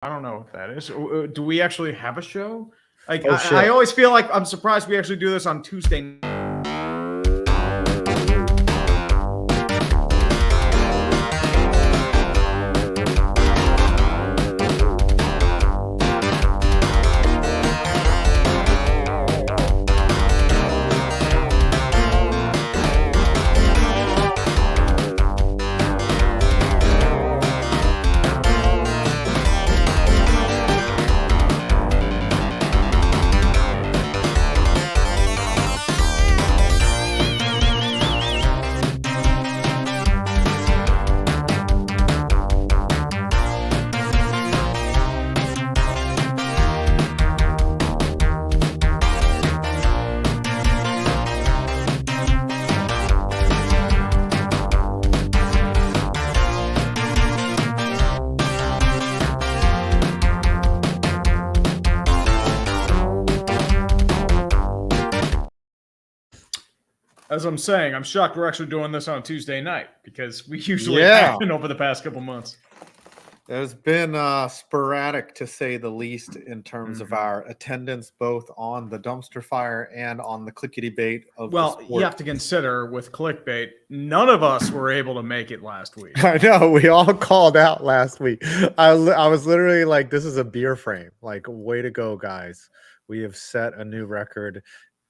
I don't know what that is. Do we actually have a show? Like, Oh, I always feel like I'm surprised we actually do this on Tuesday. As I'm saying, I'm shocked we're actually doing this on Tuesday night because we usually haven't over the past couple months. There's been sporadic, to say the least, in terms of our attendance, both on the dumpster fire and on the clickety bait of the sport. You have to consider with clickbait, none of us were able to make it last week. I know, we all called out last week. I was literally like, this is a beer frame. Like, way to go, guys. We have set a new record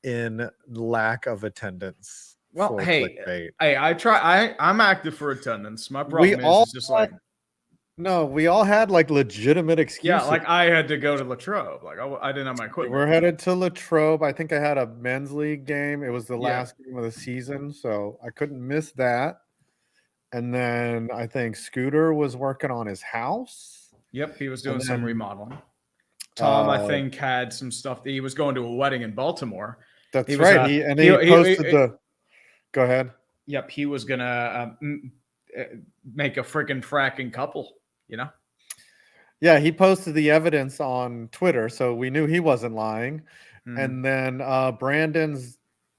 in lack of attendance. Well, hey, I'm active for attendance. My problem is just like, no, we all had like legitimate excuses. Yeah, like I had to go to Latrobe. Like I didn't have my equipment. We're headed to Latrobe. I think I had a men's league game. It was the last game of the season, so I couldn't miss that. And then I think Scooter was working on his house. Yep, he was doing some remodeling. Tom, I think, had some stuff. He was going to a wedding in Baltimore. That's right. He posted the. Go ahead. Yep, he was gonna make a freaking fracking couple. You know. Yeah, he posted the evidence on Twitter, so we knew he wasn't lying. And then Brandon's,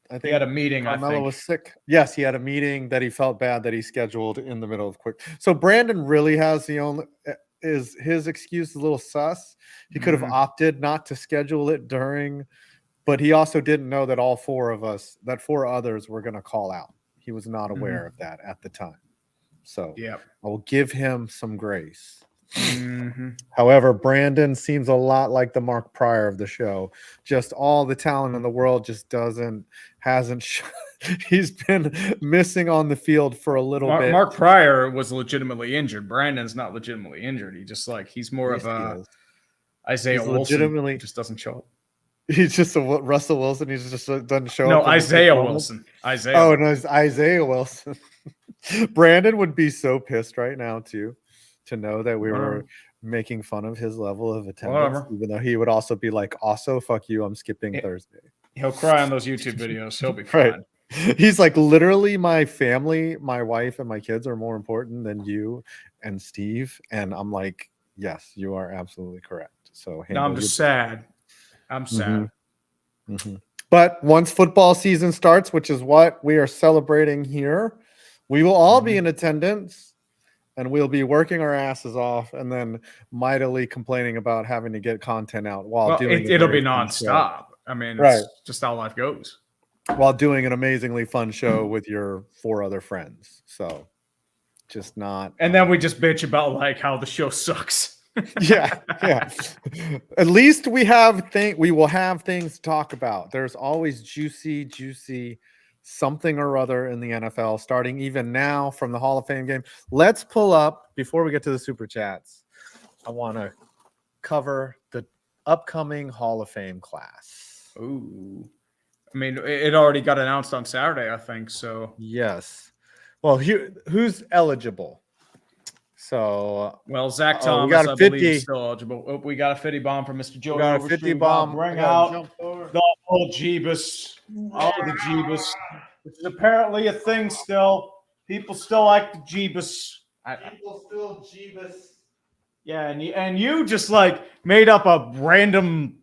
I think he had a meeting. Carmelo was sick. Yes, he had a meeting that he felt bad that he scheduled in the middle of quick. So Brandon really has his excuse a little sus. He could have opted not to schedule it during, but he also didn't know that four others were going to call out. He was not aware of that at the time. So I will give him some grace. However, Brandon seems a lot like the Mark Pryor of the show. Just all the talent in the world just hasn't. He's been missing on the field for a little bit. Mark Pryor was legitimately injured. Brandon's not legitimately injured. He's more of a Isaiah Wilson. Legitimately just doesn't show up. He's just a Russell Wilson. He just doesn't show up. No, Isaiah Wilson. Oh, no, it's Isaiah Wilson. Brandon would be so pissed right now too, to know that we were making fun of his level of attendance, even though he would also be like, also, fuck you, I'm skipping Thursday. He'll cry on those YouTube videos. He'll be fine. Right. He's like, literally, my family, my wife, and my kids are more important than you and Steve. And I'm like, yes, you are absolutely correct. So no, I'm just sad. I'm sad. But once football season starts, which is what we are celebrating here, we will all be in attendance and we'll be working our asses off and then mightily complaining about having to get content out while doing it'll be nonstop. I mean, it's just how life goes. While doing an amazingly fun show with your 4 other friends. So just not. And then we just bitch about like how the show sucks. yeah. At least we will have things to talk about. There's always juicy something or other in the NFL, starting even now from the Hall of Fame game. Let's pull up, before we get to the super chats, I want to cover the upcoming Hall of Fame class. Ooh. I mean, it already got announced on Saturday, I think. So yes. Well, who's eligible? So Zach Thomas, I believe, is still eligible. Oh, we got a 50 bomb from Mr. Joey. We got a 50 bomb. Bring out the old Jeebus. All the Jeebus. Which is apparently a thing still. People still like the Jeebus. People still Jeebus. Yeah, and you just like made up a random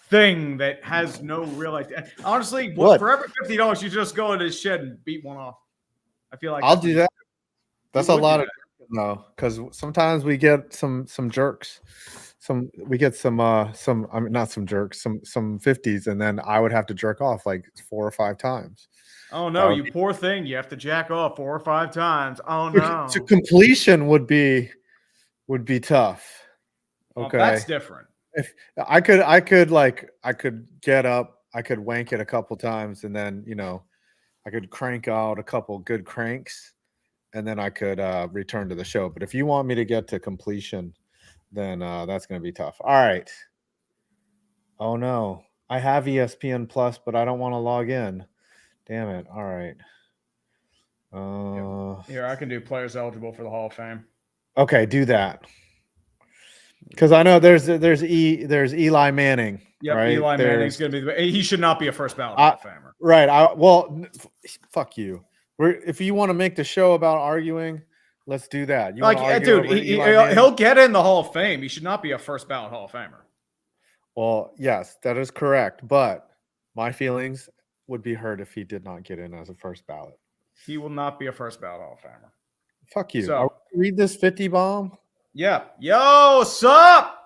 thing that has no real idea. Honestly, for every $50, you just go into his shed and beat one off. I feel like I'll do that. That's a lot of No, because sometimes we get some jerks. We get some I mean not some jerks, some 50s, and then I would have to jerk off like 4 or 5 times. Oh That no, would you be poor thing. You have to jack off 4 or 5 times. Oh to no. completion would be tough. Well, Okay. that's different. If I could get up, I could wank it a couple times, and then, I could crank out a couple good cranks, and then I could, return to the show. But if you want me to get to completion, then, that's gonna be tough. Alright. Oh, no. I have ESPN Plus, but I don't wanna log in. Damn it. Alright. Yep. Uh, Here, I can do players eligible for the Hall of Fame. okay, do that. Because I know there's Eli Manning, Yep, right? Eli Manning's There's gonna be. He should not be a first ballot I Hall of Famer. right. Fuck you. If you want to make the show about arguing, let's do that. You want to argue Dude, over Eli Manning? he'll get in the Hall of Fame. He should not be a first ballot Hall of Famer. Well, yes, that is correct. But my feelings would be hurt if he did not get in as a first ballot. He will not be a first ballot Hall of Famer. Fuck you. So, read this 50 bomb. Yeah. Yo, what's up?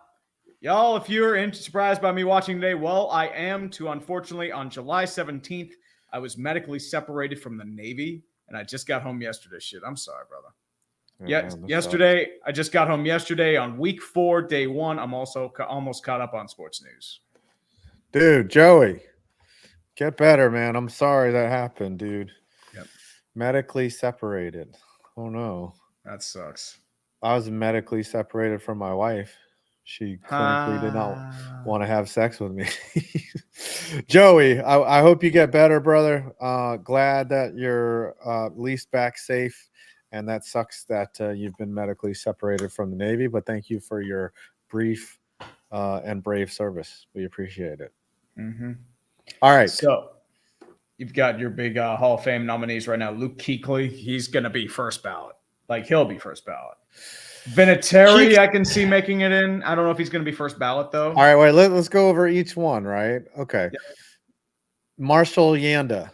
Y'all, if you're surprised by me watching today, well, I am too. Unfortunately, on July 17th, I was medically separated from the Navy, and I just got home yesterday. Shit, I'm sorry, brother. Yeah, yesterday, I just got home yesterday on week 4, day 1. I'm also almost caught up on sports news. Dude, Joey, get better, man. I'm sorry that happened, dude. Yep. Medically separated. Oh, no. That sucks. I was medically separated from my wife. She clinically did not want to have sex with me. Joey, I hope you get better, brother. Glad that you're at least back safe. And that sucks that you've been medically separated from the Navy. But thank you for your brief and brave service. We appreciate it. Mm-hmm. All right. So you've got your big Hall of Fame nominees right now. Luke Kuechly, he's going to be first ballot. Like, he'll be first ballot. Vinatieri, I can see making it in. I don't know if he's going to be first ballot, though. All right, wait. Let's go over each one, right? Okay. Yep. Marshall Yanda,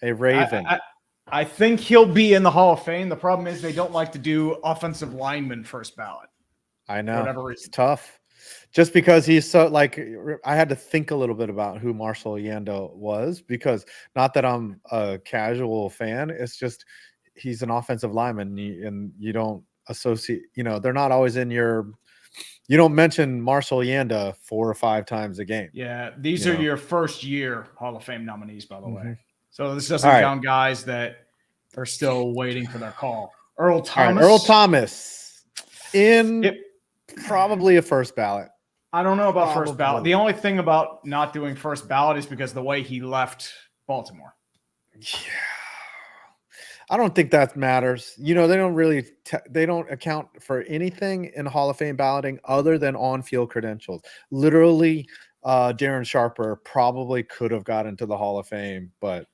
a Raven. I think he'll be in the Hall of Fame. The problem is they don't like to do offensive lineman first ballot. I know. For whatever reason. It's tough. Just because he's so, like, I had to think a little bit about who Marshall Yanda was, because not that I'm a casual fan. It's just he's an offensive lineman, and you don't associate, they're not always in you don't mention Marshall Yanda 4 or 5 times a game. Yeah, these are your first year Hall of Fame nominees, by the way. So this doesn't count guys that are still waiting for their call. Earl Thomas. Earl Thomas probably a first ballot. I don't know about first ballot. The only thing about not doing first ballot is because the way he left Baltimore. Yeah. I don't think that matters. They don't really they don't account for anything in Hall of Fame balloting other than on-field credentials. Literally, Darren Sharper probably could have got into the Hall of Fame, but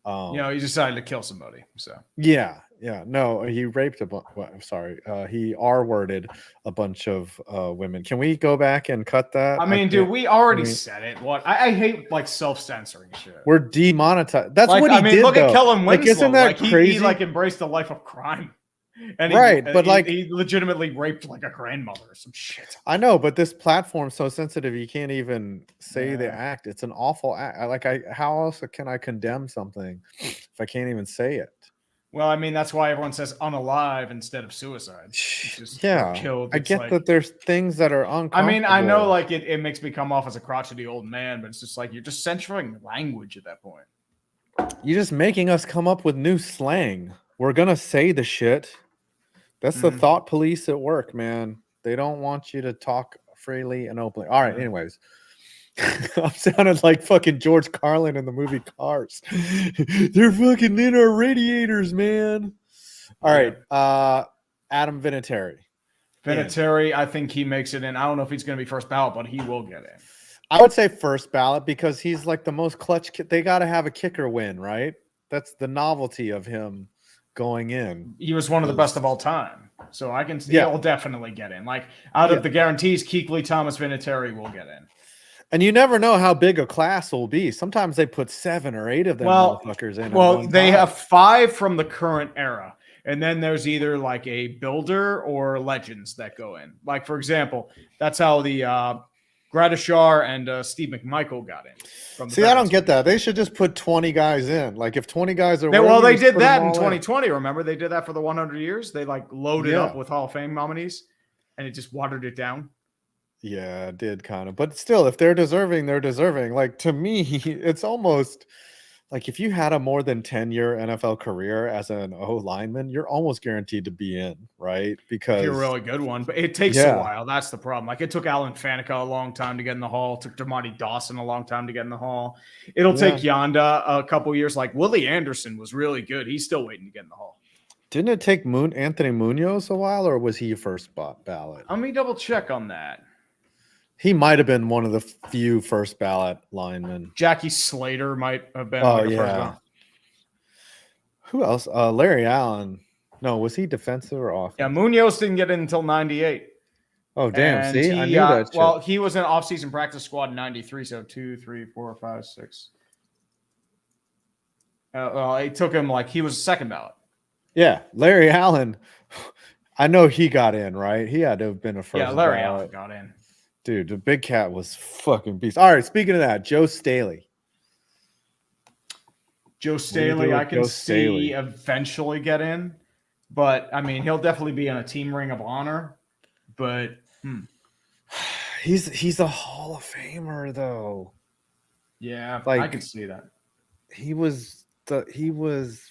he decided to kill somebody. So yeah, no, he raped a bunch. Well, I'm sorry, he R-worded a bunch of women. Can we go back and cut that? I mean, dude, we already said it. What I hate, like, self-censoring shit. We're demonetized. That's what he did. Look at Kellen Winslow. Like, isn't that crazy? He embraced a life of crime. And he legitimately raped like a grandmother or some shit. I know, but this platform's so sensitive, you can't even say the act. It's an awful act. How else can I condemn something if I can't even say it? Well, I mean, that's why everyone says unalive instead of suicide. Killed. I get that there's things that are uncomfortable. I mean, I know, like, it makes me come off as a crotchety old man, but it's just like you're just censoring language at that point. You're just making us come up with new slang. We're gonna say the shit. That's the thought police at work, man. They don't want you to talk freely and openly. All right, anyways. I'm sounding like fucking George Carlin in the movie Cars. They're fucking in our radiators, man. All right. Adam Vinatieri. I think he makes it in. I don't know if he's going to be first ballot, but he will get in. I would say first ballot because he's like the most clutch. They got to have a kicker win, right? That's the novelty of him going in. He was one of the best of all time. So I can see he'll definitely get in. Like, out of the guarantees, Kuechly, Thomas, Vinatieri will get in. And you never know how big a class will be. Sometimes they put 7 or 8 of them motherfuckers in. Well, they have 5 from the current era. And then there's either like a builder or legends that go in. Like, for example, that's how the Gradishar and Steve McMichael got in. From the See, I don't Veterans get League. that. They should just put 20 guys in. Like if 20 guys are Well, worthy, they just did put 'em that in all 2020. Remember, they did that for the 100 years. They like loaded Yeah. up with Hall of Fame nominees, and it just watered it down. Yeah, it did kind of. But still, if they're deserving, they're deserving. Like to me, it's almost like if you had a more than 10-year NFL career as an O lineman, you're almost guaranteed to be in, right? If you're a Because really good one, but it takes a yeah, while. That's the problem. Like it took Alan Faneca a long time to get in the Hall. It took Dermontti Dawson a long time to get in the Hall. It'll take Yonda a couple years. Like Willie Anderson was really good. He's still waiting to get in the Hall. Didn't it take Anthony Munoz a while, or was he first ballot? Let me double check on that. He might have been one of the few first ballot linemen. Jackie Slater might have been. Oh like a first yeah. ballot. Who else? Larry Allen. No, was he defensive or offensive? Yeah, Munoz didn't get in until 98. Oh damn! And See, I knew that. Well, he was in off-season practice squad in '93, so 2, 3, 4, 5, 6. Well, it took him like he was second ballot. Yeah, Larry Allen. I know he got in, right? He had to have been a first. Yeah, Larry ballot. Allen got in. Dude, the big cat was fucking beast. All right, speaking of that, Joe Staley. Joe Staley, I can Joe see Staley? eventually get in, but I mean, he'll definitely be in a team ring of honor. But He's a Hall of Famer though. yeah, Like, I can see that. He was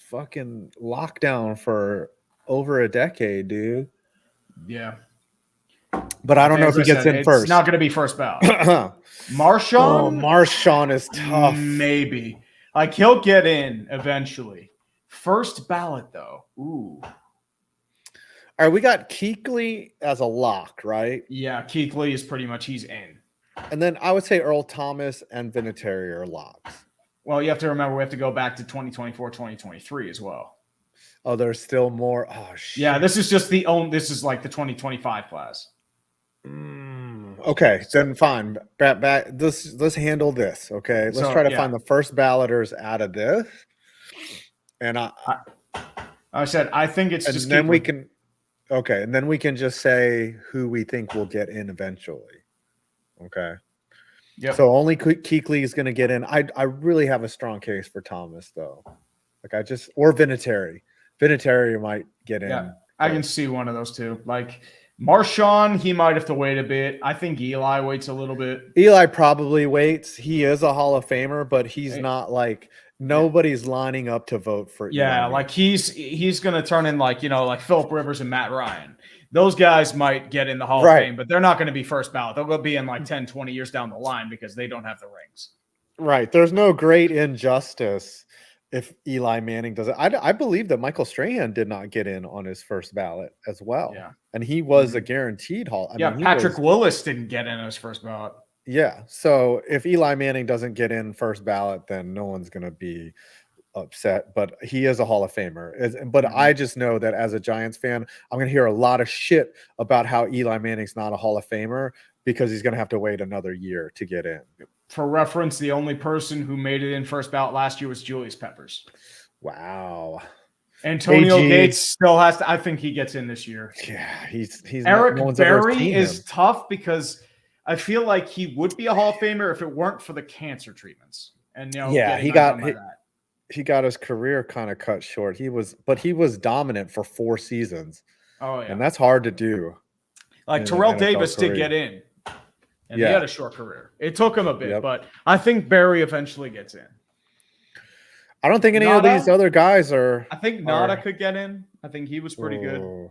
fucking locked down for over a decade, dude. Yeah, But I don't know if he gets in first. It's not going to be first ballot. Oh, Marshawn, Marshawn is tough. maybe. Like he'll get in eventually. First ballot though. Ooh. All right, we got Kuechly as a lock, right? Yeah, Kuechly is pretty much he's in. And then I would say Earl Thomas and Vinatieri are locks. Well, you have to remember we have to go back to 2024, 2023 as well. Oh, there's still more. Oh shit. Yeah, this is just this is like the 2025 class. Okay, then fine. Back. Let's handle this. Okay, let's try to find the first balloters out of this. And I said I think it's just. And then we can. Okay, and then we can just say who we think will get in eventually. Okay. Yeah. So only Kuechly is going to get in. I really have a strong case for Thomas though. Like or Vinatieri. Vinatieri might get in. Yeah, I can see one of those two. Like Marshawn, he might have to wait a bit. I think Eli waits a little bit. Eli probably waits. He is a Hall of Famer, but he's not like nobody's lining up to vote for. Yeah, Eli. like he's going to turn in like Phillip Rivers and Matt Ryan. Those guys might get in the Hall of Fame, but they're not going to be first ballot. They'll be in like 10, 20 years down the line because they don't have the rings. Right. There's no great injustice if Eli Manning doesn't. I believe that Michael Strahan did not get in on his first ballot as well. Yeah. And he was a guaranteed Hall. I mean, Patrick Willis didn't get in on his first ballot. Yeah. So if Eli Manning doesn't get in first ballot, then no one's going to be upset, but he is a Hall of Famer. But I just know that as a Giants fan, I'm going to hear a lot of shit about how Eli Manning's not a Hall of Famer because he's going to have to wait another year to get in. For reference, the only person who made it in first ballot last year was Julius Peppers. Wow. Antonio Gates still has to. I think he gets in this year. Yeah, he's Eric Berry is tough because I feel like he would be a Hall of Famer if it weren't for the cancer treatments. And he got his career kind of cut short. He was dominant for 4 seasons. Oh yeah, and that's hard to do. Like Terrell Davis did get in, and he had a short career. It took him a bit, but I think Barry eventually gets in. I don't think any of these other guys are. I think Nada could get in. I think he was pretty good.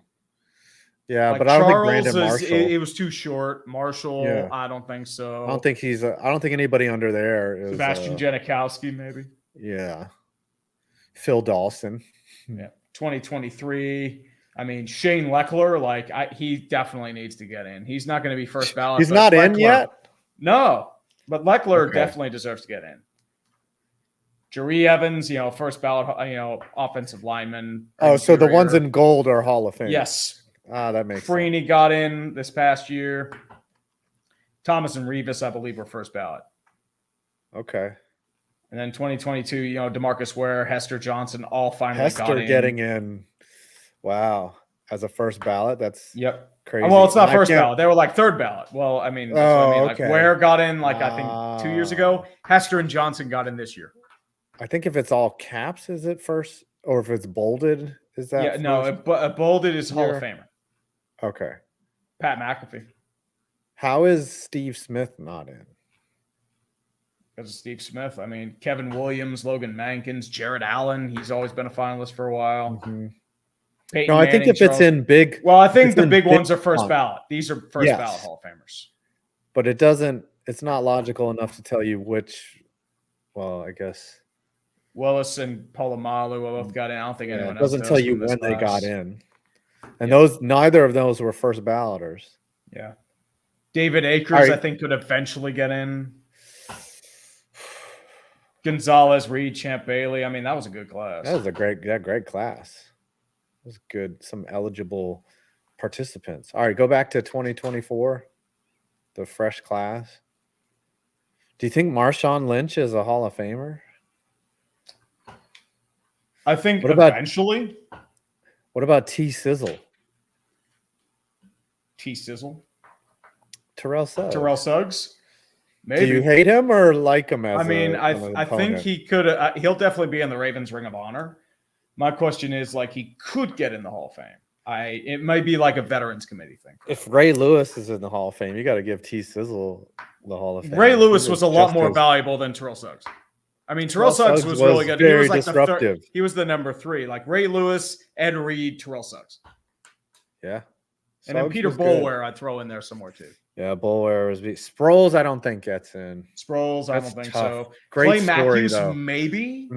Yeah, like but I don't think Brandon Marshall. It was too short. Marshall, I don't think so. I don't think I don't think anybody under there is. Sebastian Janikowski, maybe. Yeah. Phil Dawson. Yeah. 2023. I mean, Shane Leckler, he definitely needs to get in. He's not going to be first ballot. He's not in yet? No, but Leckler definitely deserves to get in. Jerry Evans, first ballot, offensive lineman. Oh, so the ones in gold are Hall of Fame. Yes. That makes sense. Freeney got in this past year. Thomas and Revis, I believe, were first ballot. Okay. And then 2022, DeMarcus Ware, Hester Johnson, all finally got in. Hester getting in Wow. As a first ballot, that's Yep. crazy. Well, it's not And I first can't- ballot. They were like third ballot. Well, I mean, that's what I mean. Oh, Like okay. Ware got in, like I think 2 years ago. Oh. Hester and Johnson got in this year. I think if it's all caps, is it first? Or if it's bolded, is that Yeah, no, bolded is Hall of year? Famer. Okay. Pat McAfee. How is Steve Smith not in? Because of Steve Smith. I mean, Kevin Williams, Logan Mankins, Jared Allen. He's always been a finalist for a while. Mhm. Peyton No, I think Manning, if it's in big, well, I think it's the in big big ones are first font. ballot. These are first Yes. ballot Hall of Famers. But it doesn't, it's not logical enough to tell you which, well, I guess. Willis and Polamalu both got in. I don't think Yeah, anyone it else doesn't does tell you from this when they got class. in. And those, neither of those were first balloters. Yeah. David Akers, All right. I think, could eventually get in. Gonzalez, Reed, Champ Bailey. I mean, that was a good class. That was a great class. It was good. Some eligible participants. All right, go back to 2024, the fresh class. Do you think Marshawn Lynch is a Hall of Famer? I think What about- eventually. What about T Sizzle? T Sizzle. Terrell Suggs. Terrell Suggs. Maybe. Do you hate him or like him as I mean, an I think opponent? he could. He'll definitely be in the Ravens Ring of Honor. My question is, like, he could get in the Hall of Fame. It might be like a Veterans Committee thing. If Ray Lewis is in the Hall of Fame, you got to give T Sizzle the Hall of Fame. Ray Lewis He was a lot just more as- valuable than Terrell Suggs. I mean, Terrell Suggs was really good. He Very was like disruptive. he was the number 3. Like Ray Lewis, Ed Reed, Terrell Suggs. Yeah. And then Suggs Peter was good. Boulware, I'd throw in there somewhere too. Yeah, Boulware was Sproles. I don't think gets in. Sproles, I That's don't think tough. so. Great Clay story, Matthews, though. maybe.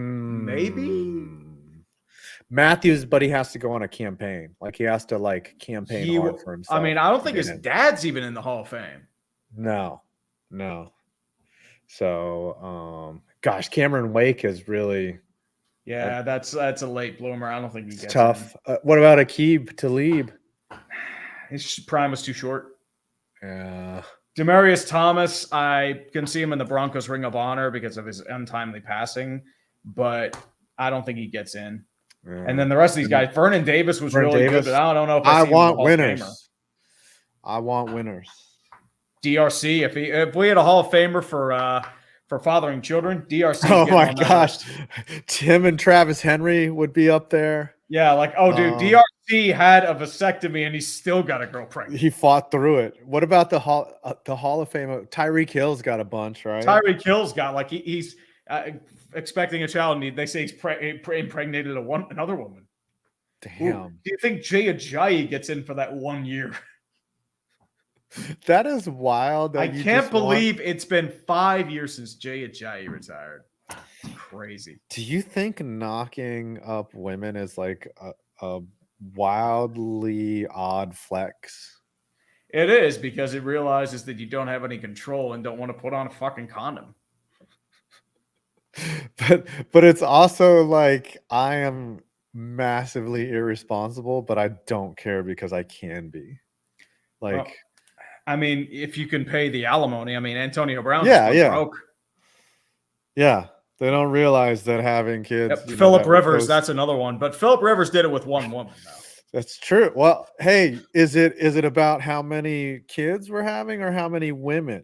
Matthews, but he has to go on a campaign. Like he has to campaign hard for himself. I mean, I don't to think get his in. dad's even in the Hall of Fame. No. So, gosh, Cameron Wake is really Yeah, that's a late bloomer. I don't think he gets tough. What about Aqib Talib? in. His prime was too short. Yeah. Demaryius Thomas, I can see him in the Broncos Ring of Honor because of his untimely passing, but I don't think he gets in. And then the rest of these guys, Vernon Davis was really good, but I don't know if I see him in the want Hall of Famer. winners. I want winners. DRC, if we had a Hall of Famer for fathering children, DRC. Oh getting my on that gosh, list. Tim and Travis Henry would be up there. Yeah, like dude, DRC had a vasectomy and he still got a girl pregnant. He fought through it. What about the Hall of Fame? Tyreek Hill's got a bunch, right? Tyreek Hill's got he's expecting a child, and they say he's impregnated another woman. Damn. Ooh, do you think Jay Ajayi gets in for that 1 year? That is wild. I can't believe it's been 5 years since Jay Ajayi retired. It's crazy. Do you think knocking up women is like a wildly odd flex? It is, because it realizes that you don't have any control and don't want to put on a fucking condom. But it's also like I am massively irresponsible, but I don't care because I can be. Like, well, I mean, if you can pay the alimony, I mean, Antonio Brown broke. Yeah, they don't realize that having kids. Yep. Phillip Rivers, that's another one. But Phillip Rivers did it with one woman, though. That's true. Well, hey, is it about how many kids we're having or how many women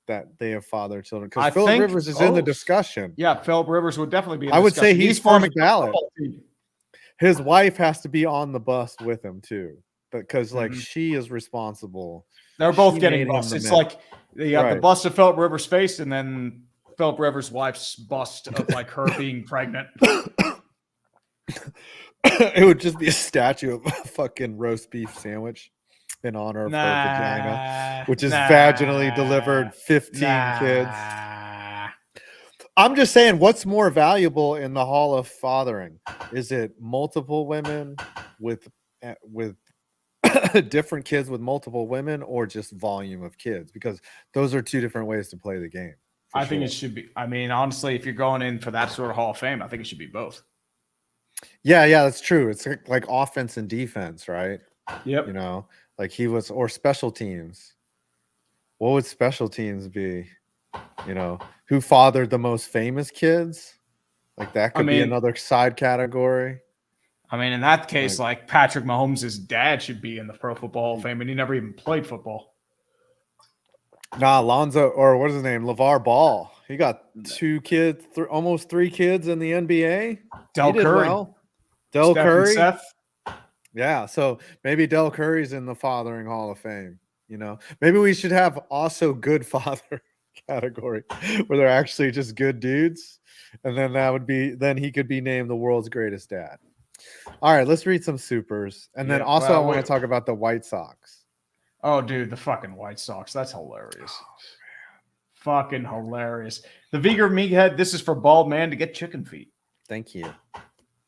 that they have fathered children? Because Phillip Rivers is in the discussion. Yeah, Phillip Rivers would definitely be in the I would discussion. say he's first ballot. His wife has to be on the bus with him too, because she is responsible. They're both getting bust. It's like they got the bust of Phillip Rivers' face, and then Phillip Rivers' wife's bust of her being pregnant. It would just be a statue of a fucking roast beef sandwich in honor of her vagina, which is vaginally delivered 15 kids. I'm just saying, what's more valuable in the Hall of Fathering? Is it multiple women with different kids with multiple women, or just volume of kids? Because those are two different ways to play the game. I think it should be. I mean, honestly, if you're going in for that sort of Hall of Fame, I think it should be both. Yeah, that's true. It's like offense and defense, right? Yep. You know, like or special teams. What would special teams be? You know, who fathered the most famous kids? Like that could be another side category. I mean, in that case, like Patrick Mahomes' dad should be in the Pro Football Hall of Fame, and he never even played football. Nah, Lonzo, or what is his name? LeVar Ball. He got 2 kids, almost 3 kids in the NBA. Del He did Curry. well. Del Steph Curry. and Seth. Yeah, so maybe Del Curry's in the Fathering Hall of Fame. You know, maybe we should have also good father category where they're actually just good dudes, and then he could be named the world's greatest dad. All right, let's read some supers, and then also I want to talk about the White Sox. Oh, dude, the fucking White Sox. That's hilarious. Fucking hilarious. The Viger Meathead, this is for Bald Man to get chicken feet. Thank you.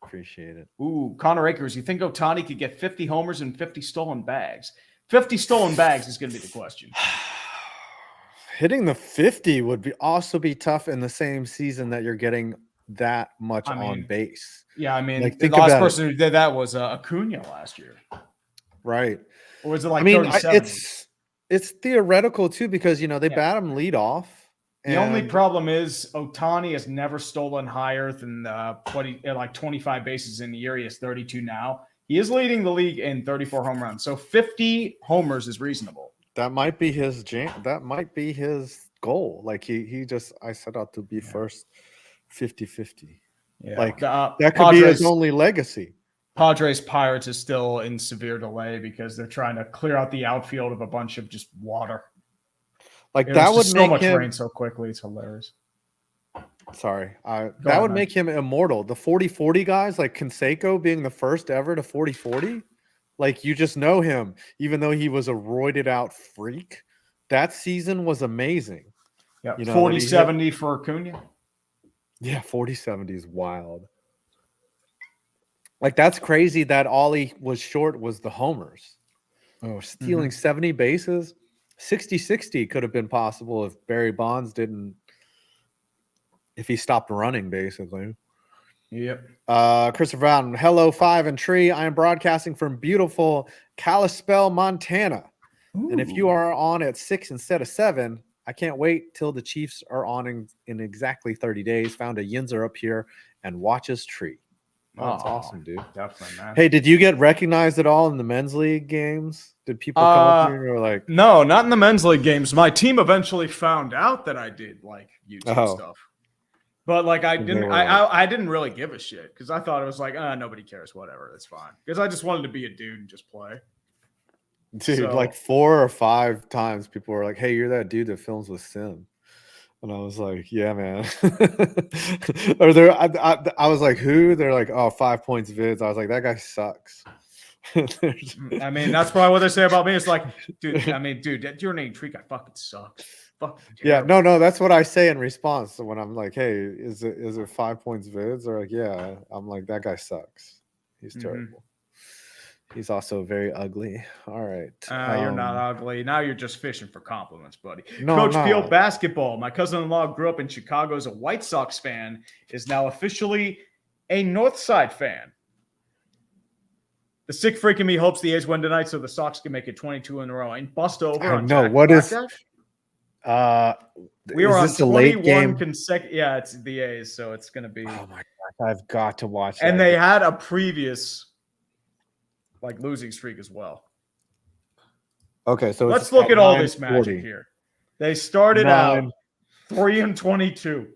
Appreciate it. Ooh, Connor Akers, you think Ohtani could get 50 homers and 50 stolen bags? 50 stolen bags is going to be the question. Hitting the 50 would also be tough in the same season that you're getting that much on base. Yeah, I mean, like, the last person who did that was Acuna last year. Right. Or was it like 37? It's theoretical too, because they bat him lead off. The only problem is Ohtani has never stolen higher than 25 bases in the year. He has 32 now. He is leading the league in 34 home runs. So 50 homers is reasonable. That might be his jam. That might be his goal. Like I set out to be first 50-50. Yeah. Like that could be his only legacy. Padres Pirates is still in severe delay because they're trying to clear out the outfield of a bunch of just water. Like that would make him rain so quickly. It's hilarious. Sorry. That would make him immortal. The 40-40 guys, like Canseco being the first ever to 40-40. Like you just know him, even though he was a roided out freak. That season was amazing. Yeah, 40-70 for Acuna. Yeah, 40-70 is wild. Like that's crazy that all he was short was the homers. Oh, stealing 70 bases. 60-60 could have been possible if Barry Bonds if he stopped running, basically. Yep. Christopher Brown, hello, 5 and Tree. I am broadcasting from beautiful Kalispell, Montana. Ooh. And if you are on at 6 instead of 7, I can't wait till the Chiefs are on in exactly 30 days. Found a Yinzer up here and watches Tree. Oh, that's awesome, dude. Definitely, man. Hey, did you get recognized at all in the men's league games? Did people come up to you and were like, no, not in the men's league games. My team eventually found out that I did like YouTube stuff. But like I didn't really give a shit because I thought it was like, nobody cares, whatever, that's fine. Because I just wanted to be a dude and just play. Dude, like 4 or 5 times people were like, hey, you're that dude that films with Sim. And I was like, yeah, man. I was like, who? They're like, oh, 5 points vids. I was like, that guy sucks. I mean, that's probably what they say about me. It's like, dude, your name Tree guy fucking sucks. Yeah, no, that's what I say in response. So when I'm like, hey, is it 5 points vids? They're like, yeah. I'm like, that guy sucks. He's terrible. He's also very ugly. All right. You're not ugly. Now you're just fishing for compliments, buddy. No, Coach Peel basketball. My cousin-in-law grew up in Chicago as a White Sox fan, is now officially a Northside fan. The sick freak in me hopes the A's win tonight so the Sox can make it 22 in a row and bust over. No, what is we were on 21 consecutive. Yeah, it's the A's, so it's going to be. Oh my gosh, I've got to watch that. And they had a previous losing streak as well. Okay, so let's look at all this magic here. They started out 3-22.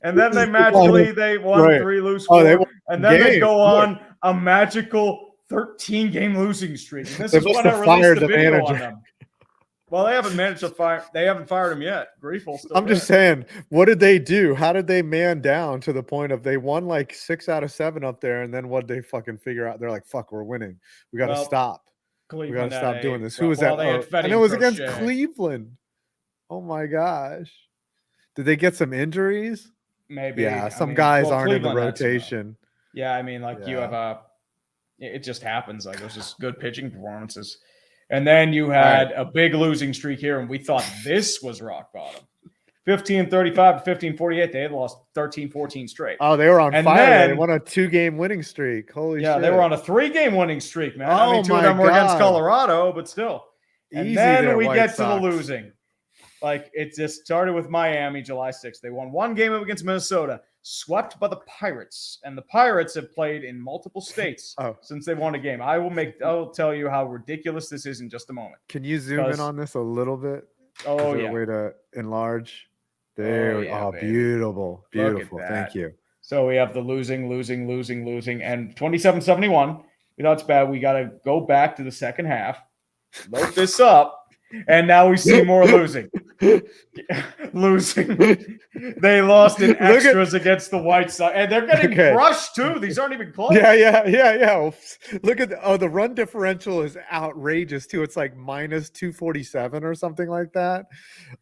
And then they magically won 3, lose 4. And then they go on a magical 13-game losing streak. And this is when I released the video on them. Well, they haven't managed to fire. They haven't fired him yet. Griefel's still. I'm just saying, what did they do? How did they man down to the point of they won like 6 out of 7 up there, and then what did they fucking figure out? They're like, "Fuck, we're winning. We got to stop. We got to stop doing this." Who was that? And it was against Cleveland. Oh my gosh! Did they get some injuries? Maybe. Yeah, some guys aren't in the rotation. Yeah, I mean, you have it just happens. Like it was just good pitching performances. And then you had a big losing streak here, and we thought this was rock bottom. 15-35 to 15-48. They had lost 13-14 straight. Oh, they were on fire. They won a 2-game winning streak. Holy shit. Yeah, they were on a 3-game winning streak, man. I mean, 2 of them were against Colorado, but still. And then we get to the losing. Like, it just started with Miami July 6th. They won 1 game against Minnesota. swept by the Pirates, and the Pirates have played in multiple states since they won a game. I will tell you how ridiculous this is in just a moment. Can you zoom in on this a little bit? Oh, is there yeah. a way to enlarge? There. Yeah, beautiful. Thank you. So we have the losing, and 27-71. It's bad. We got to go back to the second half, load this up, and now we see more losing. They lost in extras against the White Sox, and they're getting crushed too. These aren't even close. Yeah. Look at the run differential is outrageous too. It's like minus 247 or something like that.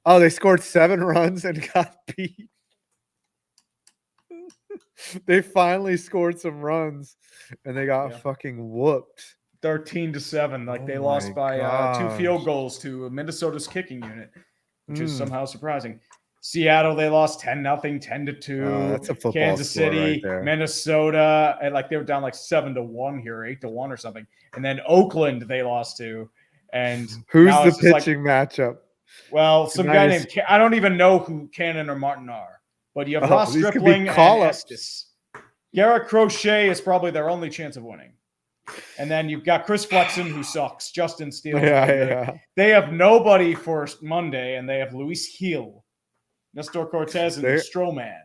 Oh, they scored 7 runs and got beat. They finally scored some runs and they got fucking whooped. 13-7. Like they lost by 2 field goals to Minnesota's kicking unit, which is somehow surprising. Seattle, they lost 10-0, 10-2. That's a football Kansas score City, right there. Minnesota, and like they were down like 7-1 here, 8-1 or something. And then Oakland, they lost to. And who's the pitching matchup? Well, some guy named I don't even know who Cannon or Martin are. But you have Ross Stripling and Estes. Garrett Crochet is probably their only chance of winning. And then you've got Chris Flexen, who sucks. Justin Steele. They have nobody for Monday, and they have Luis Gil, Nestor Cortez, and Stroman.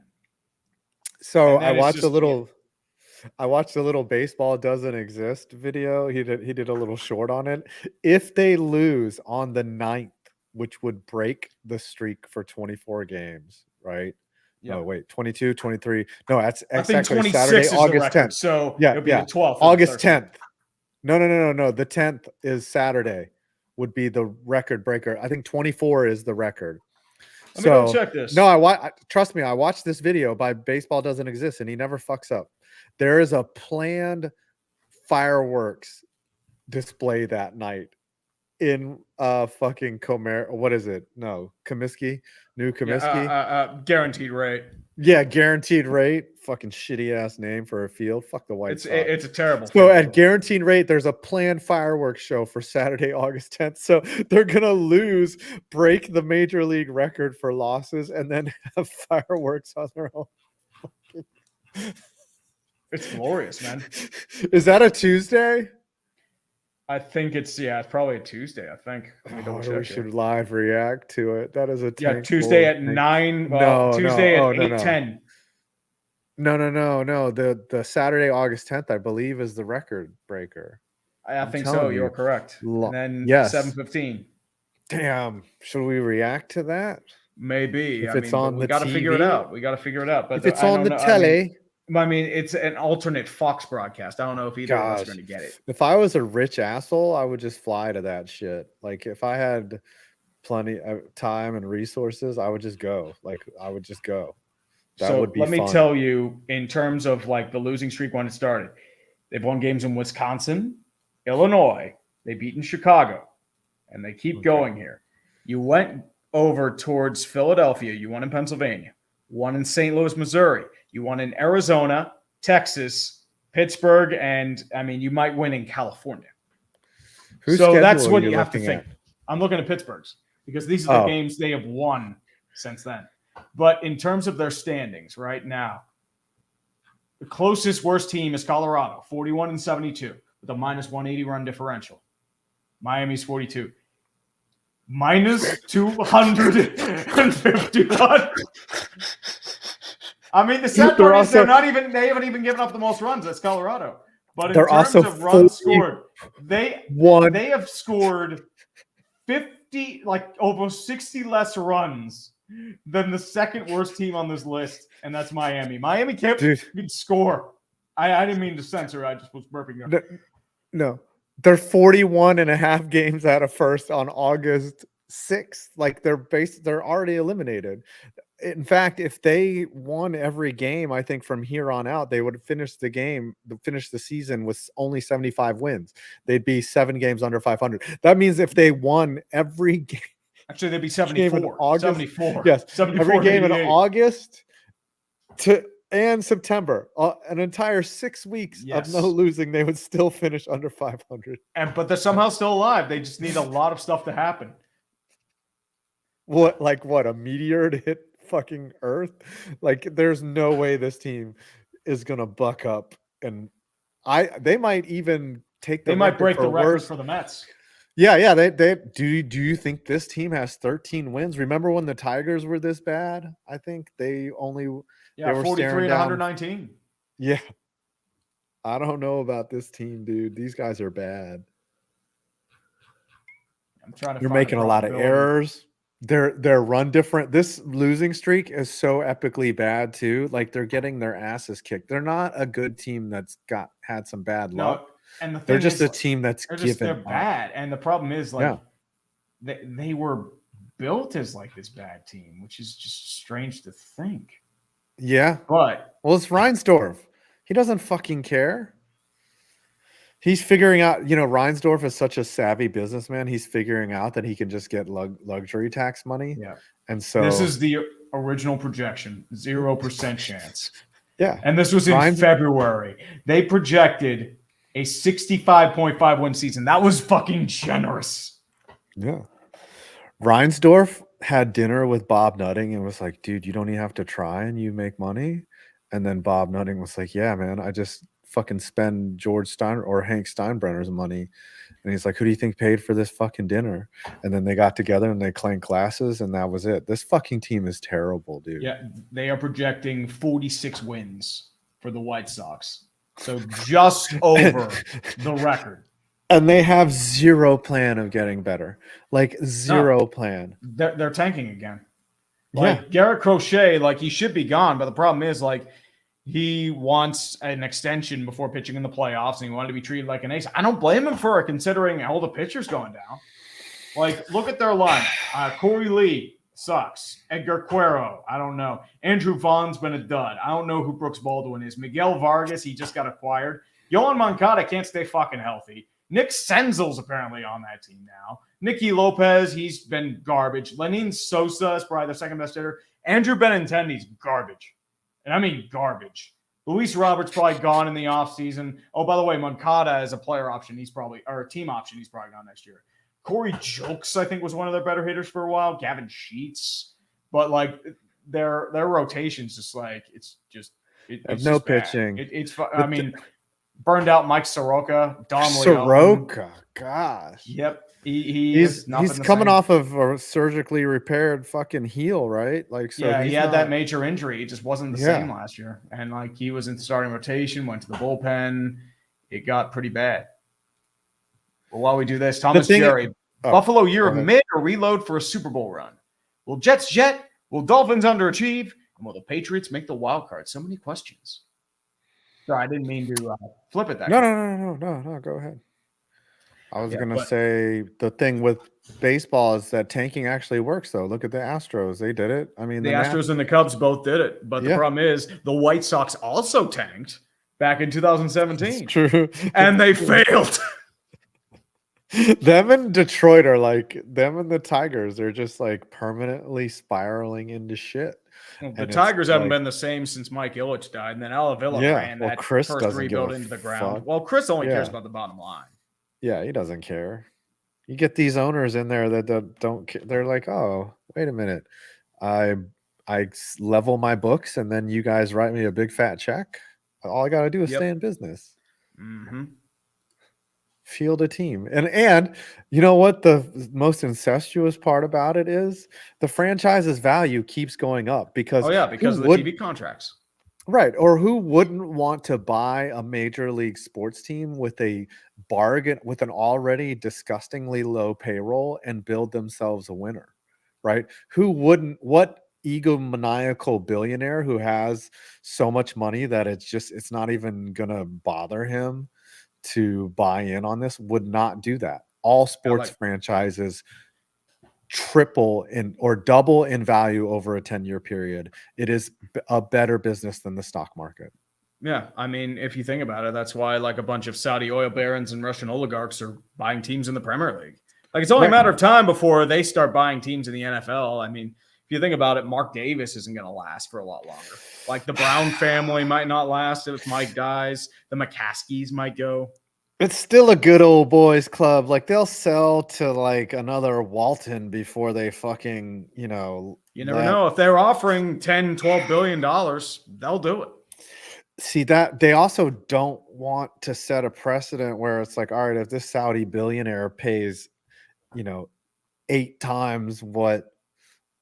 So I watched a little baseball doesn't exist video. He did a little short on it. If they lose on the 9th, which would break the streak for 24 games, right? Yeah. Oh, wait, 22, 23. No, that's exactly Saturday, August 10th. So it'll be the 12th. August 10th. No. The 10th is Saturday, would be the record breaker. I think 24 is the record. Let me go check this. No, trust me, I watched this video by Baseball Doesn't Exist, and he never fucks up. There is a planned fireworks display that night in fucking what is it? No, Comiskey, New Comiskey. Guaranteed rate. Yeah, guaranteed rate. Fucking shitty ass name for a field. Fuck the White Sox. It's a terrible. So at guaranteed rate, there's a planned fireworks show for Saturday, August 10th. So they're gonna break the major league record for losses, and then have fireworks on their own. It's glorious, man. Is that a Tuesday? I think it's probably a Tuesday. I think. We should live react to it. That is a Tuesday at 9. Tuesday at 8:10. No. The Saturday, August 10th, I believe, is the record breaker. I think so. You're correct. And then 7:15. Damn. Should we react to that? Maybe. If it's on the TV? We got to figure it out. But if it's on the telly. I mean, it's an alternate Fox broadcast. I don't know if either of us are going to get it. If I was a rich asshole, I would just fly to that shit. Like, if I had plenty of time and resources, I would just go. That would be fun. Let me tell you, in terms of like the losing streak when it started, they've won games in Wisconsin, Illinois, they've beaten Chicago, and they keep going here. You went over towards Philadelphia. You won in Pennsylvania. Won in St. Louis, Missouri. You won in Arizona, Texas, Pittsburgh, and I mean, you might win in California. So that's what you have to think. I'm looking at Pittsburgh's because these are the games they have won since then. But in terms of their standings right now, the closest worst team is Colorado, 41-72 with a minus 180 run differential. Miami's 42. Minus 251. I mean, the sad part is they haven't even given up the most runs. That's Colorado. But in terms of runs scored, they have scored 50, like almost 60 less runs than the second worst team on this list, and that's Miami. Miami can't score. I didn't mean to censor. I just was burping there. No. They're 41 and a half games out of first on August 6th. Like they're already eliminated. In fact, if they won every game, I think from here on out, they would finish the season with only 75 wins. They'd be 7 games under 500. That means if they won every game, actually they'd be 74. 74. Yes, 74, every game 88. in August and September, an entire 6 weeks of no losing, they would still finish under 500. But they're somehow still alive. They just need a lot of stuff to happen. What, a meteor to hit fucking earth. Like, there's no way this team is gonna buck up, and they might even take They the might record break for the record worst. for the Mets. Yeah. They do you think this team has 13 wins? Remember when the Tigers were this bad? I think they Yeah, were 43 staring and down. 119. Yeah. I don't know about this team, dude. These guys are bad. I'm trying to They're find making a lot of probability. errors. Their run different. This losing streak is so epically bad too. Like, they're getting their asses kicked. They're not a good team that's had some bad luck. No, and the They're thing just is, a like, team that's they're given up. bad. And the problem is, Yeah. like, they were built as like this bad team, which is just strange to think. Yeah. But Well, it's Reinsdorf. He doesn't fucking care. He's figuring out, Reinsdorf is such a savvy businessman. He's figuring out that he can just get luxury tax money. yeah, And so this is the original projection, 0% chance. yeah. And this was in February. They projected a 65.5 win season. That was fucking generous. Yeah. Reinsdorf had dinner with Bob Nutting and was like, dude, you don't even have to try and you make money. And then Bob Nutting was like, yeah, man, I just fucking spend George Stein or Hank Steinbrenner's money. And he's like, who do you think paid for this fucking dinner? And then they got together and they clanked glasses, and that was it. This fucking team is terrible, dude. Yeah, they are projecting 46 wins for the White Sox. So just over the record. And they have zero plan of getting better. Like, zero plan. They're tanking again. Like, Garrett Crochet, like, he should be gone, but the problem is, like, he wants an extension before pitching in the playoffs, and he wanted to be treated like an ace. I don't blame him for it, considering all the pitchers going down. Like, look at their lineup. Corey Lee sucks. Edgar Cuero, I don't know. Andrew Vaughn's been a dud. I don't know who Brooks Baldwin is. Miguel Vargas, he just got acquired. Yohan Moncada can't stay fucking healthy. Nick Senzel's apparently on that team now. Nicky Lopez, he's been garbage. Lenin Sosa is probably their second best hitter. Andrew Benintendi's garbage. And I mean garbage. Luis Roberts probably gone in the offseason. Oh, by the way, Moncada is a player option. Or a team option. He's probably gone next year. Corey Jokes, I think, was one of their better hitters for a while. Gavin Sheets. But, like, their rotation's just like, it's no just pitching. I mean, burned out Mike Soroka. Dom Leone. Soroka, gosh. Yep. He's coming off of a surgically repaired fucking heel, right? Like, so yeah, he had that major injury. It just wasn't the same last year. And, like, he was in starting rotation, went to the bullpen. It got pretty bad. Well, while we do this, Thomas Jerry, Buffalo year of mid or reload for a Super Bowl run. Will Jets jet? Will Dolphins underachieve? And will the Patriots make the wild card? So many questions. Sorry, I didn't mean to flip it that way. No. Go ahead. I was going to say the thing with baseball is that tanking actually works, though. Look at the Astros. They did it. I mean, the Astros and the Cubs both did it. But the problem is the White Sox also tanked back in 2017. It's true. And they failed. Them and Detroit are like, them and the Tigers are just like permanently spiraling into shit. Well, the Tigers haven't been the same since Mike Ilitch died. And then Alavilla ran that Chris first rebuild into the ground. Fuck. Well, Chris only cares about the bottom line. Yeah, he doesn't care. You get these owners in there that don't care. They're like, oh, wait a minute. I level my books and then you guys write me a big fat check. All I got to do is stay in business. Mm-hmm. Field a team. And you know what the most incestuous part about it is? The franchise's value keeps going up because because of the TV contracts. Right. Or who wouldn't want to buy a major league sports team with a bargain, with an already disgustingly low payroll and build themselves a winner? Right. Who wouldn't? What egomaniacal billionaire who has so much money that it's not even gonna bother him to buy in on this would not do that? All sports franchises triple or double in value over a 10-year period. It is a better business than the stock market. Yeah, I mean, if you think about it, that's why like a bunch of Saudi oil barons and Russian oligarchs are buying teams in the Premier League. Like, it's only a matter of time before they start buying teams in the NFL. I mean, if you think about it, Mark Davis isn't going to last for a lot longer. Like, the Brown family might not last if Mike dies. The McCaskies might go. It's still a good old boys club. Like they'll sell to like another Walton before they fucking, You never know. If they're offering 10, 12 billion dollars, they'll do it. See that they also don't want to set a precedent where it's like, all right, if this Saudi billionaire pays, 8 times what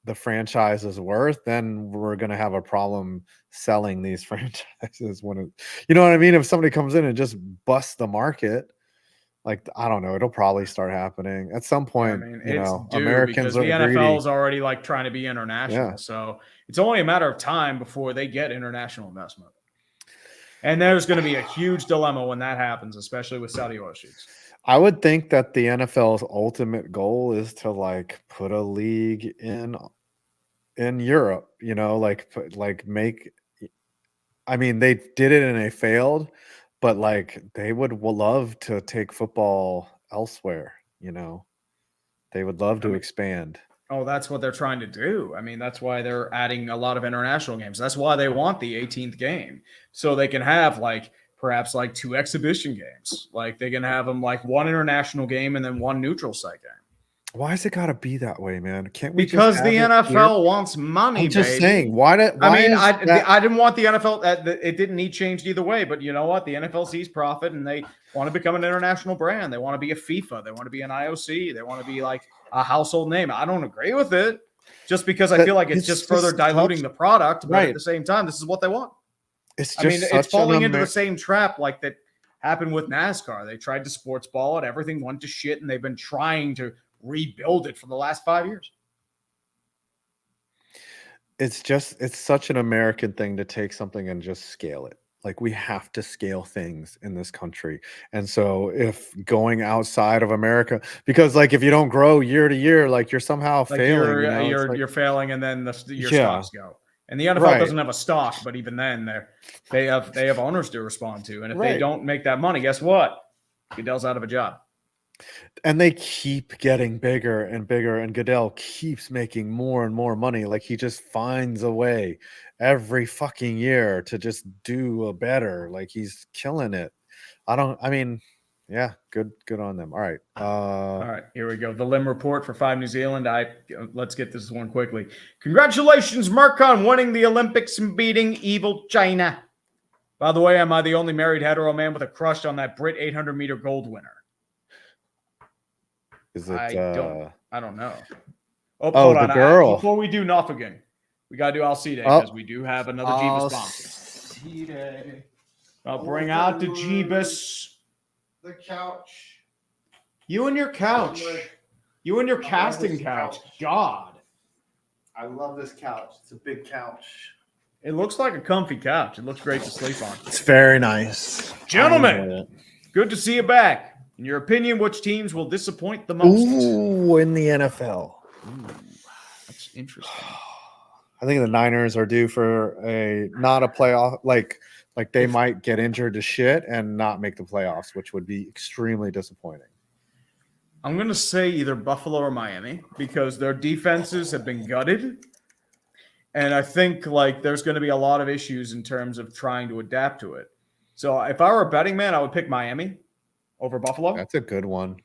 the franchise is worth, then we're gonna have a problem selling these franchises when it, you know what I mean? If somebody comes in and just busts the market, like I don't know, it'll probably start happening at some I point. mean, it's due Americans because the are NFL greedy. is already like trying to be international. Yeah. So it's only a matter of time before they get international investment. And there's going to be a huge dilemma when that happens, especially with Saudi oil sheiks. I would think that the NFL's ultimate goal is to like put a league in Europe, make. I mean, they did it and they failed, but like they would love to take football elsewhere. They would love to expand. Oh, that's what they're trying to do. I mean, that's why they're adding a lot of international games. That's why they want the 18th game, so they can have perhaps 2 exhibition games. Like they can have them one international game and then 1 neutral site game. Why has it got to be that way, man? Can't we Because just the NFL wants money, I'm just baby. saying. Why I didn't want the NFL. It didn't need changed either way. But you know what? The NFL sees profit, and they want to become an international brand. They want to be a FIFA. They want to be an IOC. They want to be like a household name. I don't agree with it, just because I feel like it's just further diluting the product. But at the same time, this is what they want. It's just it's falling into the same trap like that happened with NASCAR. They tried to sports ball it. Everything went to shit, and they've been trying to rebuild it for the last 5 years. It's such an American thing to take something and just scale it. Like we have to scale things in this country. And so if going outside of America, because like if you don't grow year to year, like you're somehow failing. You're failing, and then your stocks go. And the NFL doesn't have a stock, but even then they have owners to respond to. And if they don't make that money, guess what? Goodell's out of a job. And they keep getting bigger and bigger, and Goodell keeps making more and more money. Like he just finds a way every fucking year to just do a better. Like he's killing it. Yeah, good on them. All right. All right, here we go. The Lim report for 5 New Zealand. Let's get this one quickly. Congratulations, Mark, on winning the Olympics and beating evil China. By the way, am I the only married hetero man with a crush on that Brit 800-meter gold winner? Is it? I don't know. Hold on. Girl. Before we do Noffigan, we gotta do Alcide because we do have another Jeebus sponsor. I'll bring out the Jeebus. The couch. You and your couch. You and your casting couch. God. I love this couch. It's a big couch. It looks like a comfy couch. It looks great to sleep on. It's very nice. Gentlemen, good to see you back. In your opinion, which teams will disappoint the most? Ooh, in the NFL. Ooh, that's interesting. I think the Niners are due for not a playoff. Like they might get injured to shit and not make the playoffs, which would be extremely disappointing. I'm going to say either Buffalo or Miami because their defenses have been gutted. And I think there's going to be a lot of issues in terms of trying to adapt to it. So if I were a betting man, I would pick Miami over Buffalo. That's a good one.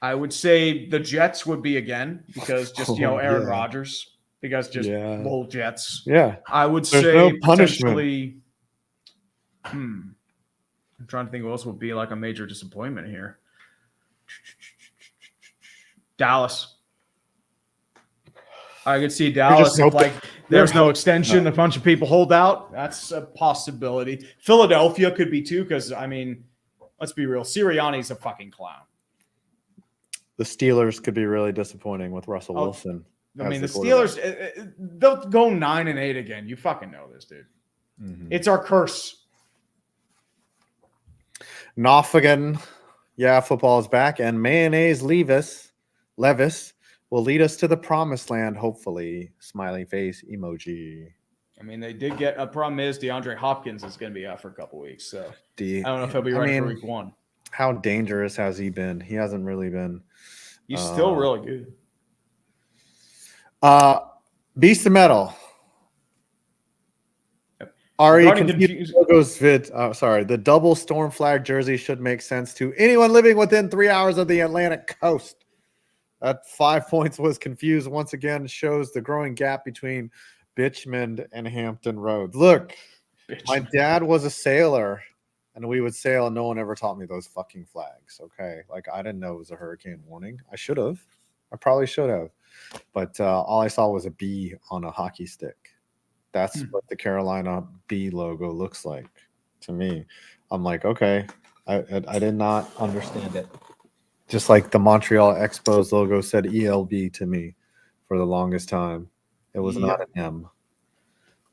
I would say the Jets would be again because just Aaron Rodgers because just bull Jets. Yeah. I would There's say no potentially. I'm trying to think what else would be a major disappointment here. Dallas. I could see Dallas if there's no extension, a bunch of people hold out. That's a possibility. Philadelphia could be too, because let's be real. Sirianni's a fucking clown. The Steelers could be really disappointing with Russell Wilson. I mean, the Steelers, they'll go 9-8 again. You fucking know this, dude. Mm-hmm. It's our curse. Noffigan. Yeah, football is back. And Mayonnaise Levis will lead us to the promised land, hopefully. Smiley face emoji. I mean, they did get a problem is DeAndre Hopkins is going to be out for a couple weeks. So I don't know if he'll be ready for week 1. How dangerous has he been? He hasn't really been. He's still really good. Beast of Metal. Ari Regarding confused logos fit. Sorry, the double storm flag jersey should make sense to anyone living within 3 hours of the Atlantic coast. That 5 points was confused once again. Shows the growing gap between Richmond and Hampton Roads. Look, my dad was a sailor, and we would sail, and no one ever taught me those fucking flags. Okay, like I didn't know it was a hurricane warning. I should have. I probably should have. But all I saw was a bee on a hockey stick. That's what the Carolina bee logo looks like to me. I'm like, okay, I did not understand it. Just like the Montreal Expos logo said ELB to me for the longest time. It was not an M.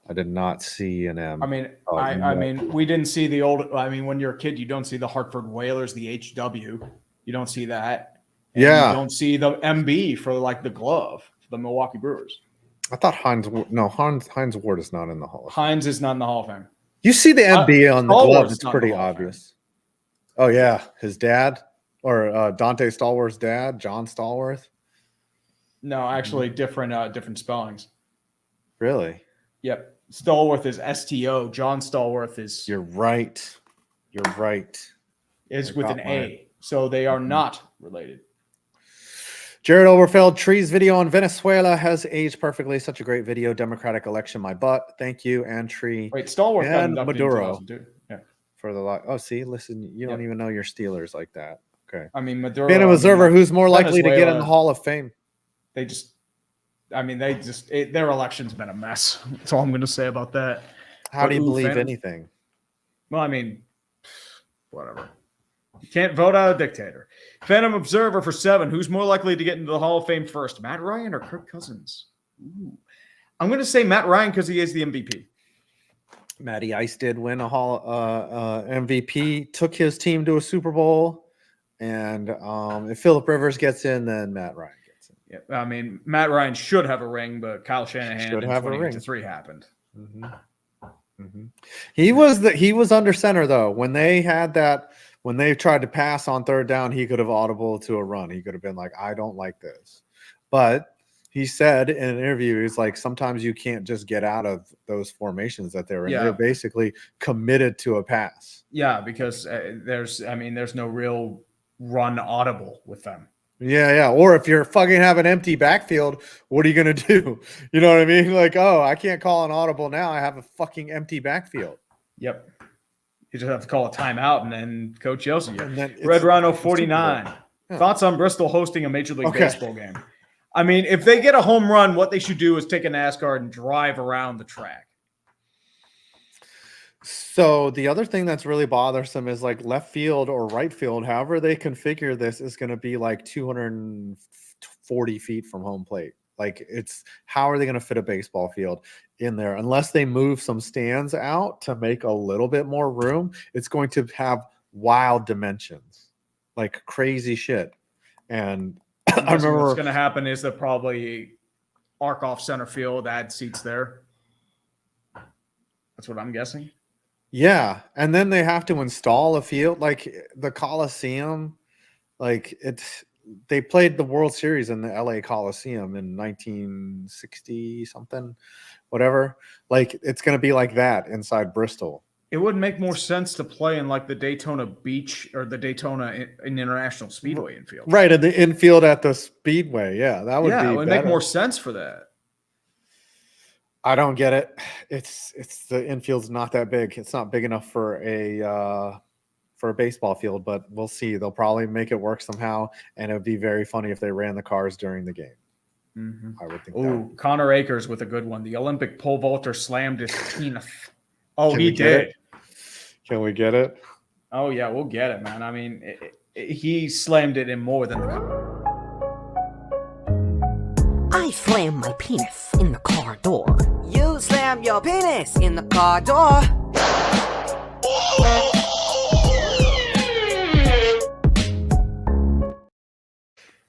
I did not see an M. I mean, I mean, we didn't see the old. I mean, when you're a kid, you don't see the Hartford Whalers, the HW. You don't see that. And yeah. You don't see the MB for like the glove, the Milwaukee Brewers. I thought Heinz Ward is not in the Hall of Fame. Heinz is not in the Hall of Fame. You see the MB on the glove. It's pretty obvious. Oh, yeah. His dad or Dante Stallworth's dad, John Stallworth. No, actually different spellings. Really? Yep. Stallworth is STO. John Stallworth is. You're right. You're right. Is with an A. So they are not related. Jared Overfeld, Tree's video on Venezuela has aged perfectly. Such a great video. Democratic election, my butt. Thank you, and Tree. Wait, Stallworth and Maduro. Yeah. For the oh, see, listen, you don't even know your Steelers like that. Okay. I mean, Maduro. Being an observer, who's more likely to get in the Hall of Fame? Their election's been a mess. That's all I'm going to say about that. How do you believe anything? Well, I mean, whatever. You can't vote out a dictator. Phantom Observer for 7. Who's more likely to get into the Hall of Fame first, Matt Ryan or Kirk Cousins? Ooh. I'm going to say Matt Ryan because he is the MVP. Matty Ice did win a Hall MVP, took his team to a Super Bowl, and if Phillip Rivers gets in, then Matt Ryan gets in. Yeah, I mean, Matt Ryan should have a ring, but Kyle Shanahan should in have a ring. 2023 happened. Mm-hmm. Mm-hmm. He was under center though when they had that. When they tried to pass on third down, he could have audible to a run. He could have been like, I don't like this. But he said in an interview, he's like, sometimes you can't just get out of those formations that they're in. Yeah. They're basically committed to a pass. Yeah, because there's no real run audible with them. Yeah. Or if you're fucking have an empty backfield, what are you going to do? You know what I mean? Like, oh, I can't call an audible now. I have a fucking empty backfield. Yep. You just have to call a timeout, and then Coach yells at you. Red Rhino 49. Yeah. Thoughts on Bristol hosting a Major League Baseball game? I mean, if they get a home run, what they should do is take a NASCAR and drive around the track. So the other thing that's really bothersome is like left field or right field, however they configure this, is going to be like 240 feet from home plate. Like how are they going to fit a baseball field in there? Unless they move some stands out to make a little bit more room, it's going to have wild dimensions, like crazy shit. And I remember what's going to happen is they'll probably arc off center field, add seats there. That's what I'm guessing. Yeah. And then they have to install a field like the Coliseum. Like they played the World Series in the LA Coliseum in 1960 something, whatever. Like it's going to be like that inside Bristol. It would make more sense to play in like the Daytona Beach or the Daytona International Speedway infield. Right, at the infield at the Speedway. Yeah, that would be it would make more sense for that. I don't get it. It's the infield's not that big. It's not big enough for a baseball field, but we'll see. They'll probably make it work somehow, and it would be very funny if they ran the cars during the game. Mm-hmm. I would think. Ooh, Connor Akers with a good one. The Olympic pole vaulter slammed his penis. Oh, he did. Can we get it? Oh yeah, we'll get it, man. I mean, he slammed it in more than. I slammed my penis in the car door. You slammed your penis in the car door.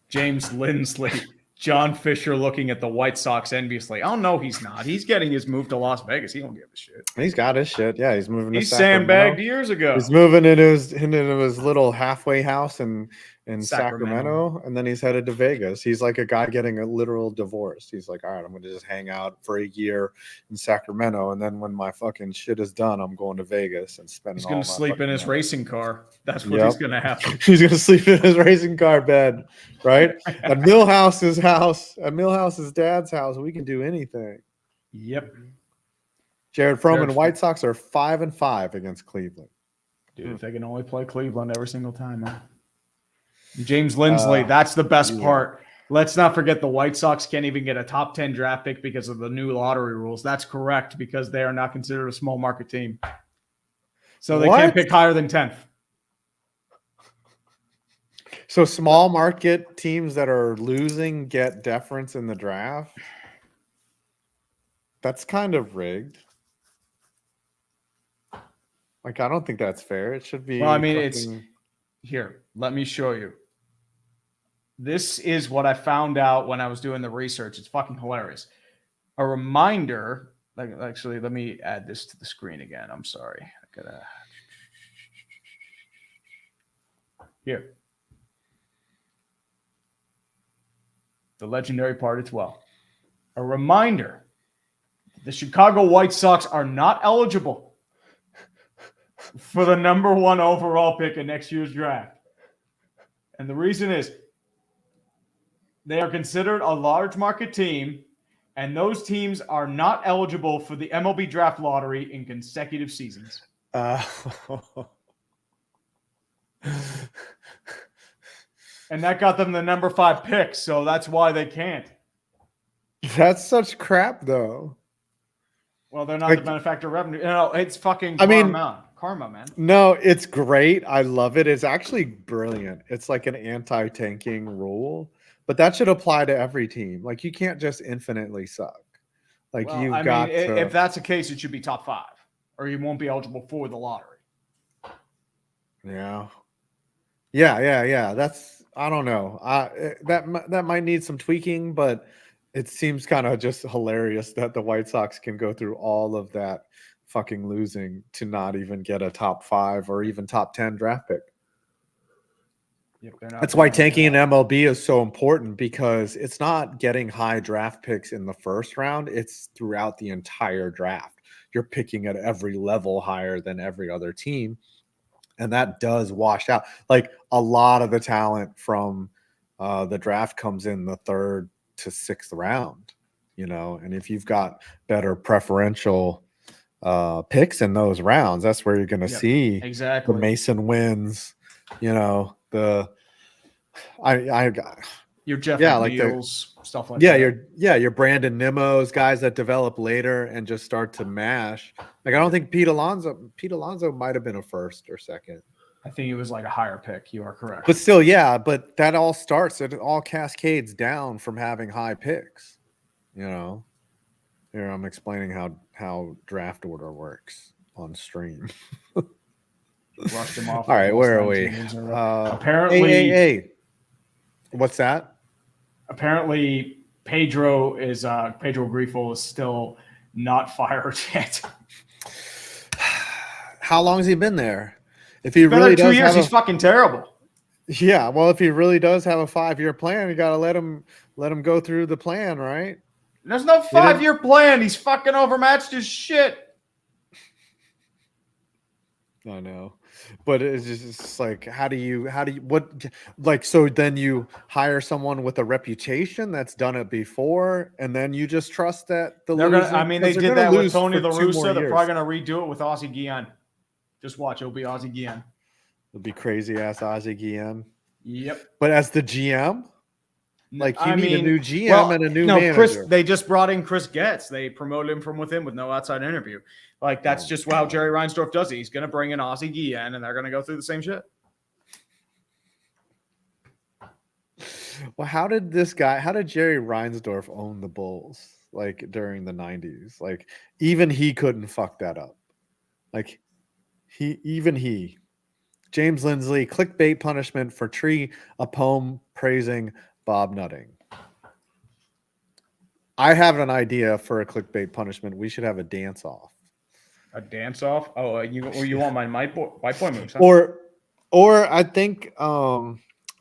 James Lindsley, John Fisher looking at the White Sox enviously. Oh no, he's not. He's getting his move to Las Vegas. He don't give a shit. He's got his shit. Yeah, he's moving. He's sandbagged years ago. He's moving into his little halfway house in in Sacramento, and then he's headed to Vegas. He's like a guy getting a literal divorce. He's like, all right, I'm going to just hang out for a year in Sacramento, and then when my fucking shit is done, I'm going to Vegas and spending. He's going to sleep in his racing car. That's what he's going to happen. He's going to sleep in his racing car bed, right? At Millhouse's house, at Millhouse's dad's house, we can do anything. Yep. Jared Froman, White Sox are 5-5 against Cleveland. Dude, if they can only play Cleveland every single time, man. James Lindsley, that's the best part. Let's not forget the White Sox can't even get a top 10 draft pick because of the new lottery rules. That's correct, because they are not considered a small market team. So they can't pick higher than 10th. So small market teams that are losing get deference in the draft? That's kind of rigged. Like, I don't think that's fair. It should be. Well, I mean, it's here. Let me show you. This is what I found out when I was doing the research. It's fucking hilarious. A reminder. Like, actually, let me add this to the screen again. I'm sorry. I gotta. Here. The legendary part as well. A reminder. The Chicago White Sox are not eligible for the number 1 overall pick in next year's draft. And the reason is they are considered a large market team, and those teams are not eligible for the MLB draft lottery in consecutive seasons. And that got them the number 5 pick, so that's why they can't. That's such crap, though. Well, they're not the benefactor of revenue. No, it's fucking karma, man. No, it's great. I love it. It's actually brilliant. It's like an anti-tanking rule, but that should apply to every team. Like, you can't just infinitely suck. Like, well, if that's the case, it should be top 5, or you won't be eligible for the lottery. Yeah. That's, I don't know. That might need some tweaking, but it seems kind of just hilarious that the White Sox can go through all of that fucking losing to not even get a top 5 or even top 10 draft pick. Yep, that's why tanking in MLB is so important, because it's not getting high draft picks in the first round. It's throughout the entire draft. You're picking at every level higher than every other team. And that does wash out. Like, a lot of the talent from the draft comes in the 3rd to 6th round, and if you've got better preferential picks in those rounds, that's where you're going to see exactly the Mason wins, your Jeff Neals, stuff like that. Your Brandon Nimmo's, guys that develop later and just start to mash. Like, I don't think Pete Alonso might have been a 1st or 2nd. I think it was like a higher pick. You are correct. But still, but that all starts, it all cascades down from having high picks. Here I'm explaining how draft order works on stream. Rushed him off. All right, where are we? Apparently, hey. What's that? Apparently, Pedro Grifo is still not fired yet. How long has he been there? If he really does 2 years, he's fucking terrible. Yeah, well, if he really does have a 5-year plan, you got to let him go through the plan, right? There's no 5-year plan. He's fucking overmatched his shit. I know, but it's just like, so then you hire someone with a reputation that's done it before, and then you just trust that they did that with Tony La Russa. They're probably gonna redo it with Ozzie Guillen. Just watch, it'll be Ozzie Guillen. It'll be crazy ass Ozzie Guillen. Yep. But as the GM, like, you need a new GM and a new manager. They just brought in Chris Getz. They promoted him from within with no outside interview. Like, that's just how Jerry Reinsdorf does it. He's going to bring in Ozzie Guillen, and they're going to go through the same shit. Well, how did Jerry Reinsdorf own the Bulls, like, during the 90s? Like, even he couldn't fuck that up. Like, James Lindsley, clickbait punishment for Tree, a poem praising Bob Nutting. I have an idea for a clickbait punishment. We should have a dance off. A dance off? Oh, you want my white boy moves? Huh? Or I think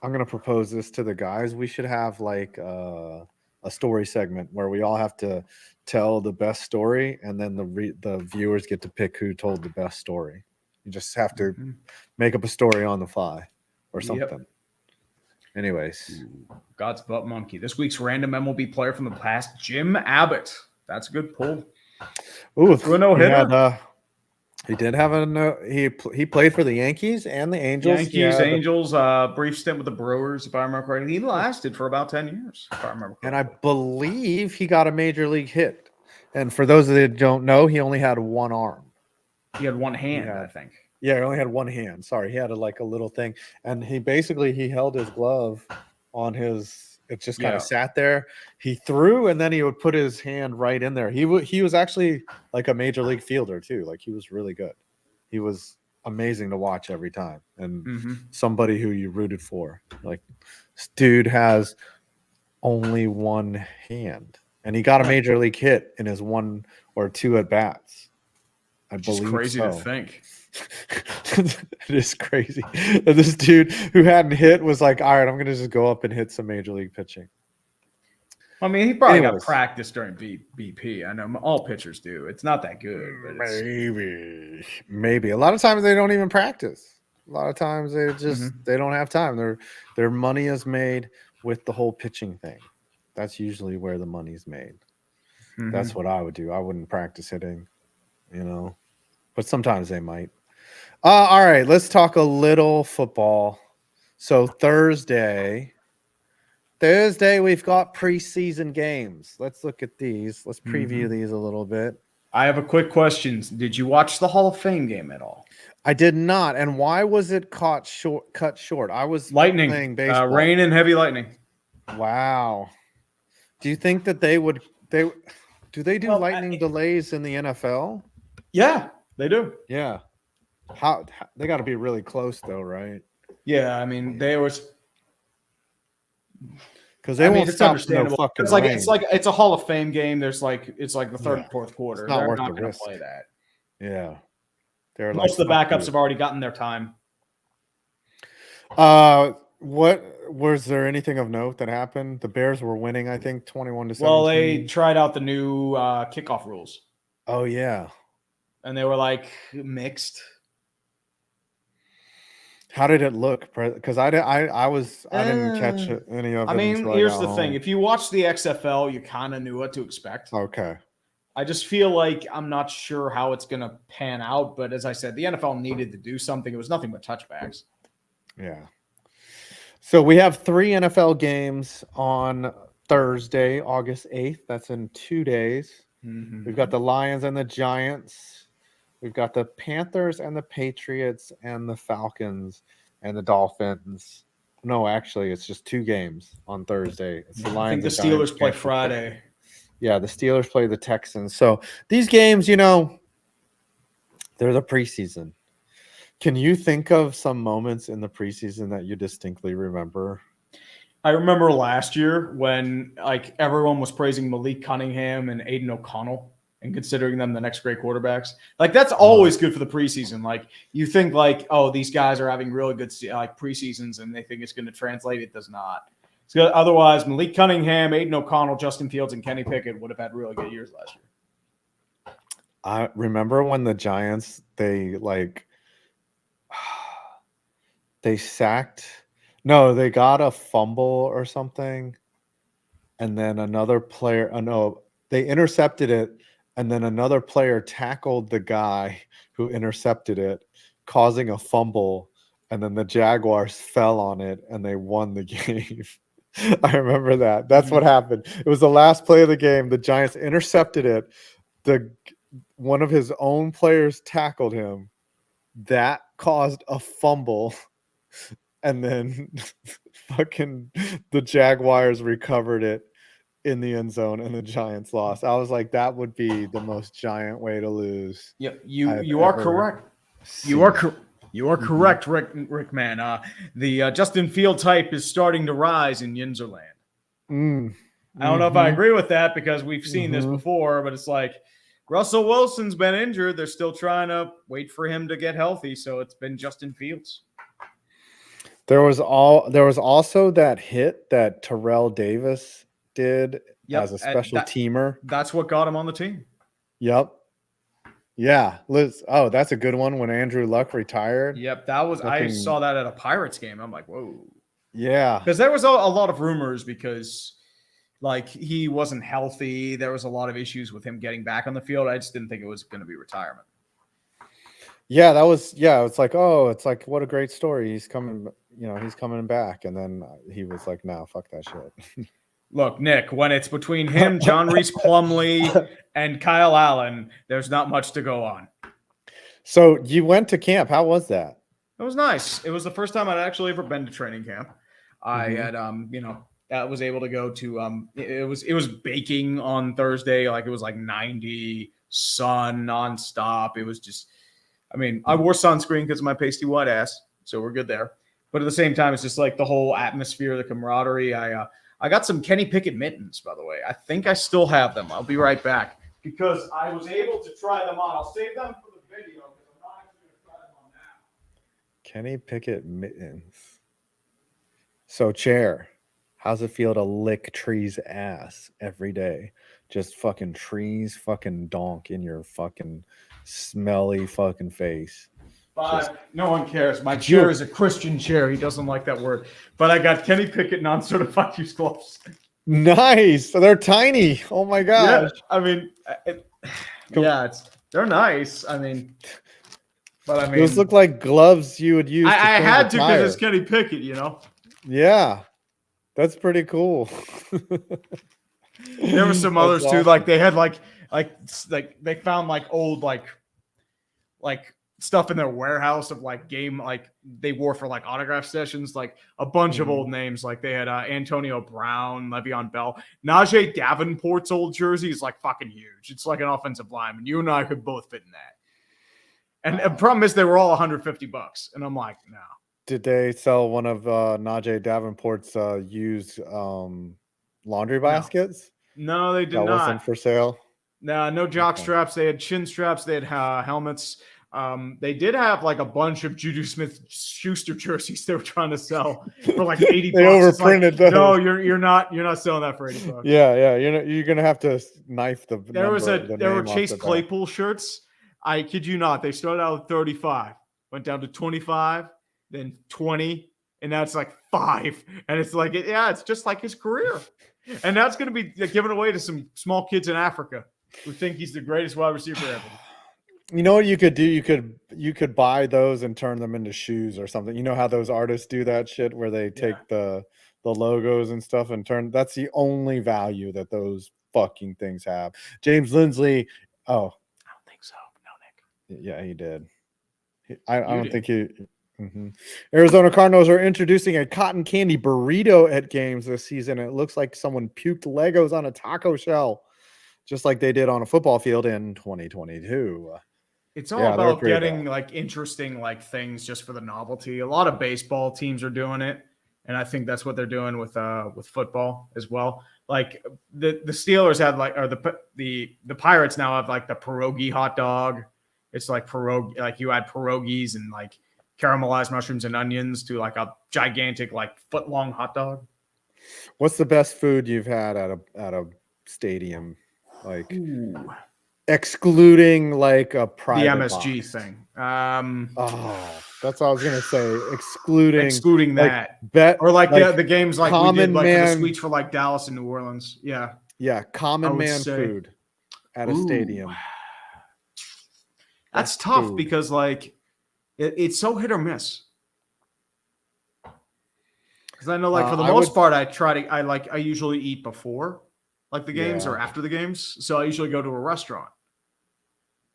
I'm gonna propose this to the guys. We should have like a story segment where we all have to tell the best story, and then the viewers get to pick who told the best story. You just have to make up a story on the fly or something. Anyways, God's butt monkey. This week's random MLB player from the past, Jim Abbott. That's a good pull. ooh, Threw a no-hitter. He did have a no. He played for the Yankees and the Angels. Yankees, Angels, brief stint with the Brewers, if I remember correctly. He lasted for about 10 years, if I remember correctly. And I believe he got a major league hit. And for those that don't know, he only had one arm. He had one hand, I think. Yeah, he only had one hand. Sorry, he had a little thing, and he held his glove on his. It just kind of sat there. He threw, and then he would put his hand right in there. He was actually like a major league fielder too. Like he was really good. He was amazing to watch every time, and somebody who you rooted for. Like this dude has only one hand, and he got a major league hit in his 1 or 2 at bats. I believe it's crazy so. to think. It is crazy. And this dude who hadn't hit was like, all right, I'm going to just go up and hit some major league pitching. I mean, he probably got practice during BP. I know all pitchers do. It's not that good. But Maybe. A lot of times they don't even practice. A lot of times they just they don't have time. Their money is made with the whole pitching thing. That's usually where the money's made. That's what I would do. I wouldn't practice hitting, but sometimes they might. All right, let's talk a little football. So Thursday we've got preseason games. Let's look at these. Let's preview these a little bit. I have a quick question. Did you watch the Hall of Fame game at all? I did not. And why was it cut short? I was lightning, playing baseball. Rain and heavy lightning. Wow. Do you think that do they do lightning delays in the NFL? Yeah, they do. Yeah. How they got to be really close though, right? Yeah, I mean because they won't stop no fucking rain. It's a Hall of Fame game. It's like the third and fourth quarter. It's not They're worth not the going to risk. play that. Yeah, Most of the backups have already gotten their time. What was there anything of note that happened? The Bears were winning, I think, 21-17. Well, they tried out the new kickoff rules. Oh yeah, and they were like mixed. How did it look? Because I didn't catch any of it. I mean, here's the thing: if you watch the XFL, you kind of knew what to expect. Okay. I just feel like I'm not sure how it's going to pan out, but as I said, the NFL needed to do something. It was nothing but touchbacks. Yeah. So we have 3 NFL games on Thursday, August 8th. That's in 2 days. We've got the Lions and the Giants. We've got the Panthers and the Patriots and the Falcons and the Dolphins. No, actually, it's just 2 games on Thursday. It's the Lions. I think the Steelers play Friday. Yeah, the Steelers play the Texans. So these games, they're the preseason. Can you think of some moments in the preseason that you distinctly remember? I remember last year when everyone was praising Malik Cunningham and Aiden O'Connell and considering them the next great quarterbacks. That's always good for the preseason. You think these guys are having really good preseasons and they think it's going to translate. It does not. So otherwise, Malik Cunningham, Aiden O'Connell, Justin Fields, and Kenny Pickett would have had really good years last year. I remember when the Giants, they got a fumble or something, and then another player, they intercepted it, and then another player tackled the guy who intercepted it, causing a fumble, and then the Jaguars fell on it, and they won the game. I remember that. That's what happened. It was the last play of the game. The Giants intercepted it. One of his own players tackled him. That caused a fumble. And then fucking the Jaguars recovered it in the end zone and the Giants lost. I was like, that would be the most giant way to lose. Yeah, you are correct. You are correct, Rick man. The Justin Fields hype is starting to rise in Yinzerland. I don't know if I agree with that because we've seen this before, but it's like Russell Wilson's been injured. They're still trying to wait for him to get healthy, so it's been Justin Fields. There was also that hit that Terrell Davis did as a special teamer. That's what got him on the team. Yep. Yeah. Liz. Oh, that's a good one when Andrew Luck retired. Yep. That was, I saw that at a Pirates game. I'm like, whoa. Yeah. Because there was a lot of rumors because like he wasn't healthy. There was a lot of issues with him getting back on the field. I just didn't think it was going to be retirement. Yeah, it's like, oh, it's like, what a great story. He's coming, he's coming back. And then he was like, no, fuck that shit. Look, Nick, when it's between him, John Reese Plumlee, and Kyle Allen, there's not much to go on. So you went to camp. How was that? It was nice. It was the first time I'd actually ever been to training camp. I had, I was able to go to, it was baking on Thursday. Like it was like 90, sun nonstop. It was just, I mean, I wore sunscreen because of my pasty white ass, so we're good there. But at the same time, it's just like the whole atmosphere, the camaraderie. I got some Kenny Pickett mittens, by the way. I think I still have them. I'll be right back because I was able to try them on. I'll save them for the video because I'm not actually going to try them on now. Kenny Pickett mittens. So, Chair, how's it feel to lick Tree's ass every day? Just fucking Tree's fucking donk in your fucking smelly fucking face. But no one cares. My chair is a Christian chair. He doesn't like that word. But I got Kenny Pickett non-certified use gloves. Nice. They're tiny. Oh my gosh. Yeah, I mean, they're nice. I mean, but I mean, those look like gloves you would use. I had to because it's Kenny Pickett, Yeah, that's pretty cool. There were some others too. Like they had like they found like old like stuff in their warehouse of like game like they wore for like autograph sessions, like a bunch of old names. Like they had Antonio Brown, Le'Veon Bell, Najee Davenport's old jersey is like fucking huge. It's like an offensive lineman. You and I could both fit in that. And the problem is they were all $150, and I'm like, no. Did they sell one of Najee Davenport's used laundry baskets? No, they did not. That wasn't for sale. No jock straps. They had chin straps. They had helmets. They did have like a bunch of Juju Smith-Schuster jerseys they were trying to sell for like $80. They overprinted those. No, you're not selling that for $80. Yeah, you're gonna have to knife the. There were Chase Claypool shirts. I kid you not. They started out with 35, went down to 25, then 20, and now it's like 5. And it's like it's just like his career. And that's going to be given away to some small kids in Africa who think he's the greatest wide receiver ever. You know what you could do? You could buy those and turn them into shoes or something. You know how those artists do that shit where they take the logos and stuff and turn. That's the only value that those fucking things have. James Lindsley. Oh, I don't think so. No, Nick. Yeah, he did. I don't think he. Mm-hmm. Arizona Cardinals are introducing a cotton candy burrito at games this season. It looks like someone puked Legos on a taco shell, just like they did on a football field in 2022. It's all about getting like interesting like things just for the novelty. A lot of baseball teams are doing it, and I think that's what they're doing with football as well. Like the Steelers had like, or the Pirates now have like the pierogi hot dog. It's like pierogi, like you add pierogies and like caramelized mushrooms and onions to like a gigantic like foot-long hot dog. What's the best food you've had at a stadium? Like excluding like a private the MSG box thing. That's what I was gonna say. Excluding that. Bet or like the games like we did like man, the suites for like Dallas and New Orleans. Yeah. Yeah, common man food at a stadium. That's tough food. Because like it's so hit or miss. Because I know, like for the most part, I usually eat before, like the games or after the games. So I usually go to a restaurant.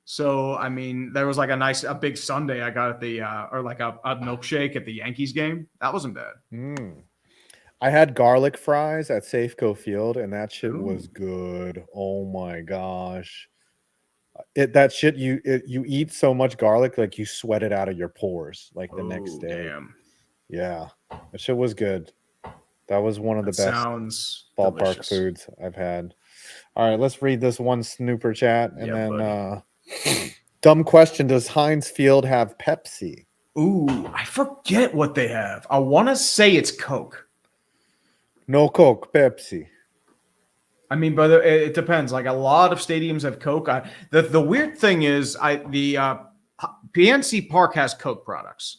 So I mean, there was like a big sundae I got at the or like a milkshake at the Yankees game. That wasn't bad. I had garlic fries at Safeco Field, and that shit was good. Oh my gosh. That shit you eat so much garlic like you sweat it out of your pores like the next day. Damn. Yeah, that shit was good. That was one of the best ballpark delicious. Foods I've had. All right, let's read this one snooper chat and then dumb question: does Heinz Field have Pepsi? Ooh, I forget what they have. I want to say it's Coke. No Coke, Pepsi. I mean, but it depends. Like a lot of stadiums have Coke. The weird thing is, PNC Park has Coke products.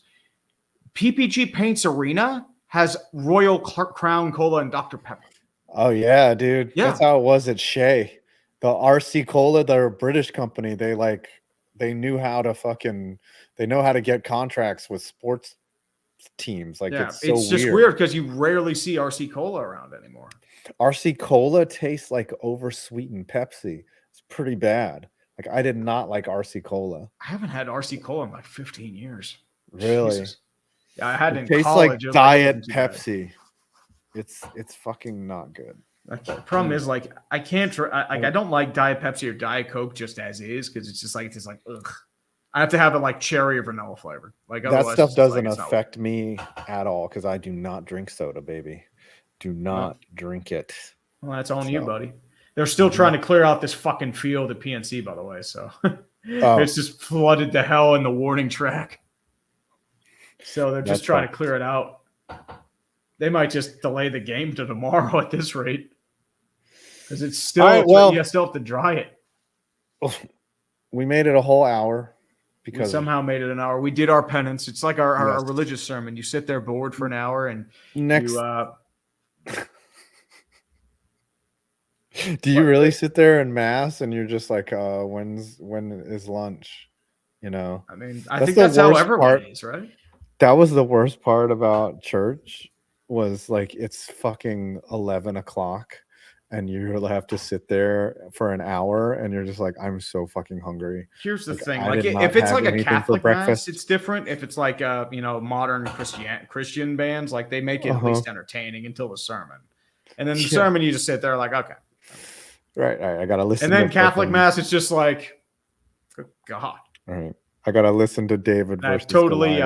PPG Paints Arena has Royal Crown Cola and Dr. Pepper. Oh yeah, dude. Yeah. That's how it was at Shea. The RC Cola, they're a British company. They knew how to they know how to get contracts with sports teams. Like Yeah, it's so just weird because you rarely see RC Cola around anymore. RC Cola tastes like oversweetened Pepsi. It's pretty bad. Like I did not like RC Cola. I haven't had RC Cola in like 15 years. Really? Jesus. Yeah, I had it in tastes college. like Diet Pepsi. It's fucking not good. The problem is like I can't I don't like Diet Pepsi or Diet Coke just as is because it's just like ugh. I have to have it like cherry or vanilla flavor. Like that stuff doesn't affect me at all because I do not drink soda, baby. Do not drink it. Well, that's on you, buddy. They're still trying to clear out this fucking field at PNC, by the way. So it's just flooded to hell in the warning track. So they're just trying to clear it out. They might just delay the game to tomorrow at this rate. Because it's still, you still have to dry it. We made it a whole hour. Because we somehow made it an hour. We did our penance. It's like our religious sermon. You sit there bored for an hour and do you really sit there in mass and you're just like, when is lunch? You know? I mean, I think that's how everyone is, right? That was the worst part about church was like it's fucking 11 o'clock and you have to sit there for an hour and you're just like, I'm so fucking hungry. Here's the thing. Like if it's like a Catholic mass, it's different. If it's like modern Christian bands, like they make it at least entertaining until the sermon. And then the sermon, you just sit there like, okay. Right. I gotta listen. And then Catholic mass, it's just like, good God. All right. I gotta listen to David. I've totally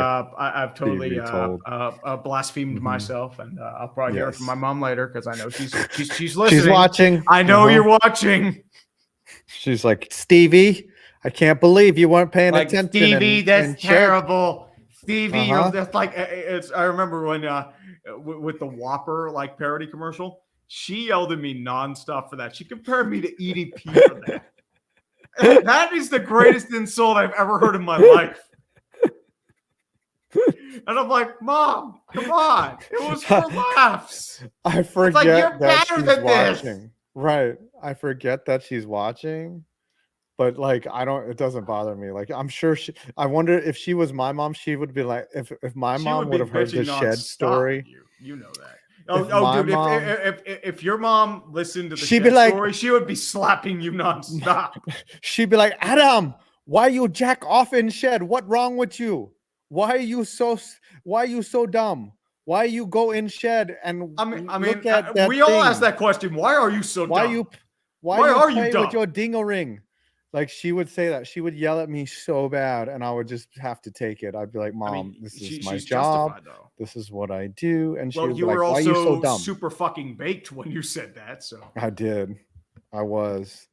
blasphemed myself, and I'll probably hear it from my mom later because I know she's listening. She's watching. I know you're watching. She's like, Stevie, I can't believe you weren't paying attention. Stevie, that's terrible. Stevie, you're just like I remember when with the Whopper like parody commercial, she yelled at me nonstop for that. She compared me to EDP for that. That is the greatest insult I've ever heard in my life. And I'm like, Mom, come on. It was for laughs. I forget that she's watching. Right. I forget that she's watching. But like, it doesn't bother me. Like, I'm sure I wonder if she was my mom, she would be like, if my mom would have heard the Shed story. You know that. If your mom listened to the story, she would be slapping you nonstop. She'd be like, Adam, why you jack off in Shed? What wrong with you? Why are you so dumb? Why you go in Shed and look at that we all ask that question. Why are you so dumb? Why are you dumb with your ding-a-ring? Like she would say that. She would yell at me so bad, and I would just have to take it. I'd be like, Mom, this is my job. This is what I do. And she would be like, why are you so dumb? Super fucking baked when you said that. So I did. I was.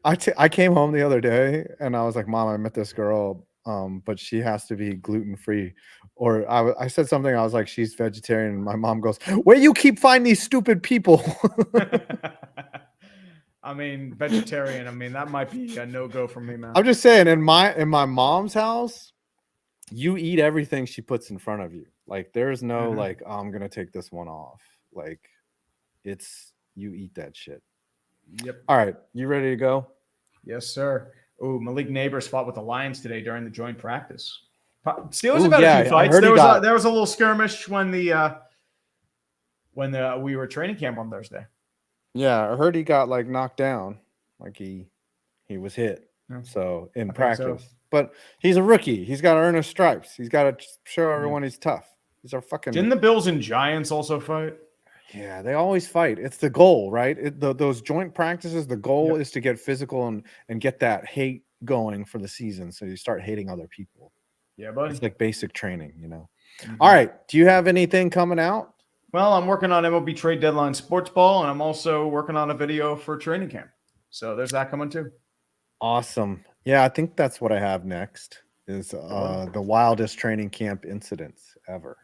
I came home the other day and I was like, Mom, I met this girl, but she has to be gluten-free. Or I said something. I was like, she's vegetarian. And my mom goes, where you keep finding these stupid people? I mean, vegetarian. I mean, that might be a no-go for me, man. I'm just saying, in my mom's house, you eat everything she puts in front of you. Like, there's no like, oh, I'm gonna take this one off. Like, you eat that shit. Yep. All right, you ready to go? Yes, sir. Oh, Malik Neighbors fought with the Lions today during the joint practice. Steelers have had a few fights. There was a little skirmish when we were training camp on Thursday. Yeah, I heard he got like knocked down, like he was hit. Yeah. So in practice, but he's a rookie. He's got to earn his stripes. He's got to show everyone he's tough. He's our fucking. Didn't the Bills and Giants also fight? Yeah, they always fight. It's the goal, right? Those joint practices. The goal is to get physical and get that hate going for the season. So you start hating other people. Yeah, buddy. It's like basic training, you know. Mm-hmm. All right. Do you have anything coming out? Well, I'm working on MLB Trade Deadline Sports Ball, and I'm also working on a video for training camp. So there's that coming too. Awesome. Yeah, I think that's what I have next. is the wildest training camp incidents ever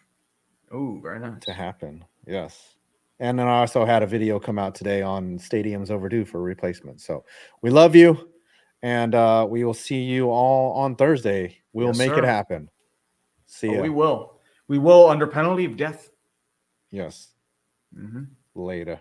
Oh, very nice. to happen. Yes. And then I also had a video come out today on stadiums overdue for replacement. So we love you, and we will see you all on Thursday. We'll Yes, make sir. it happen. See ya. We will. We will under penalty of death. Yes. Mm-hmm. Later.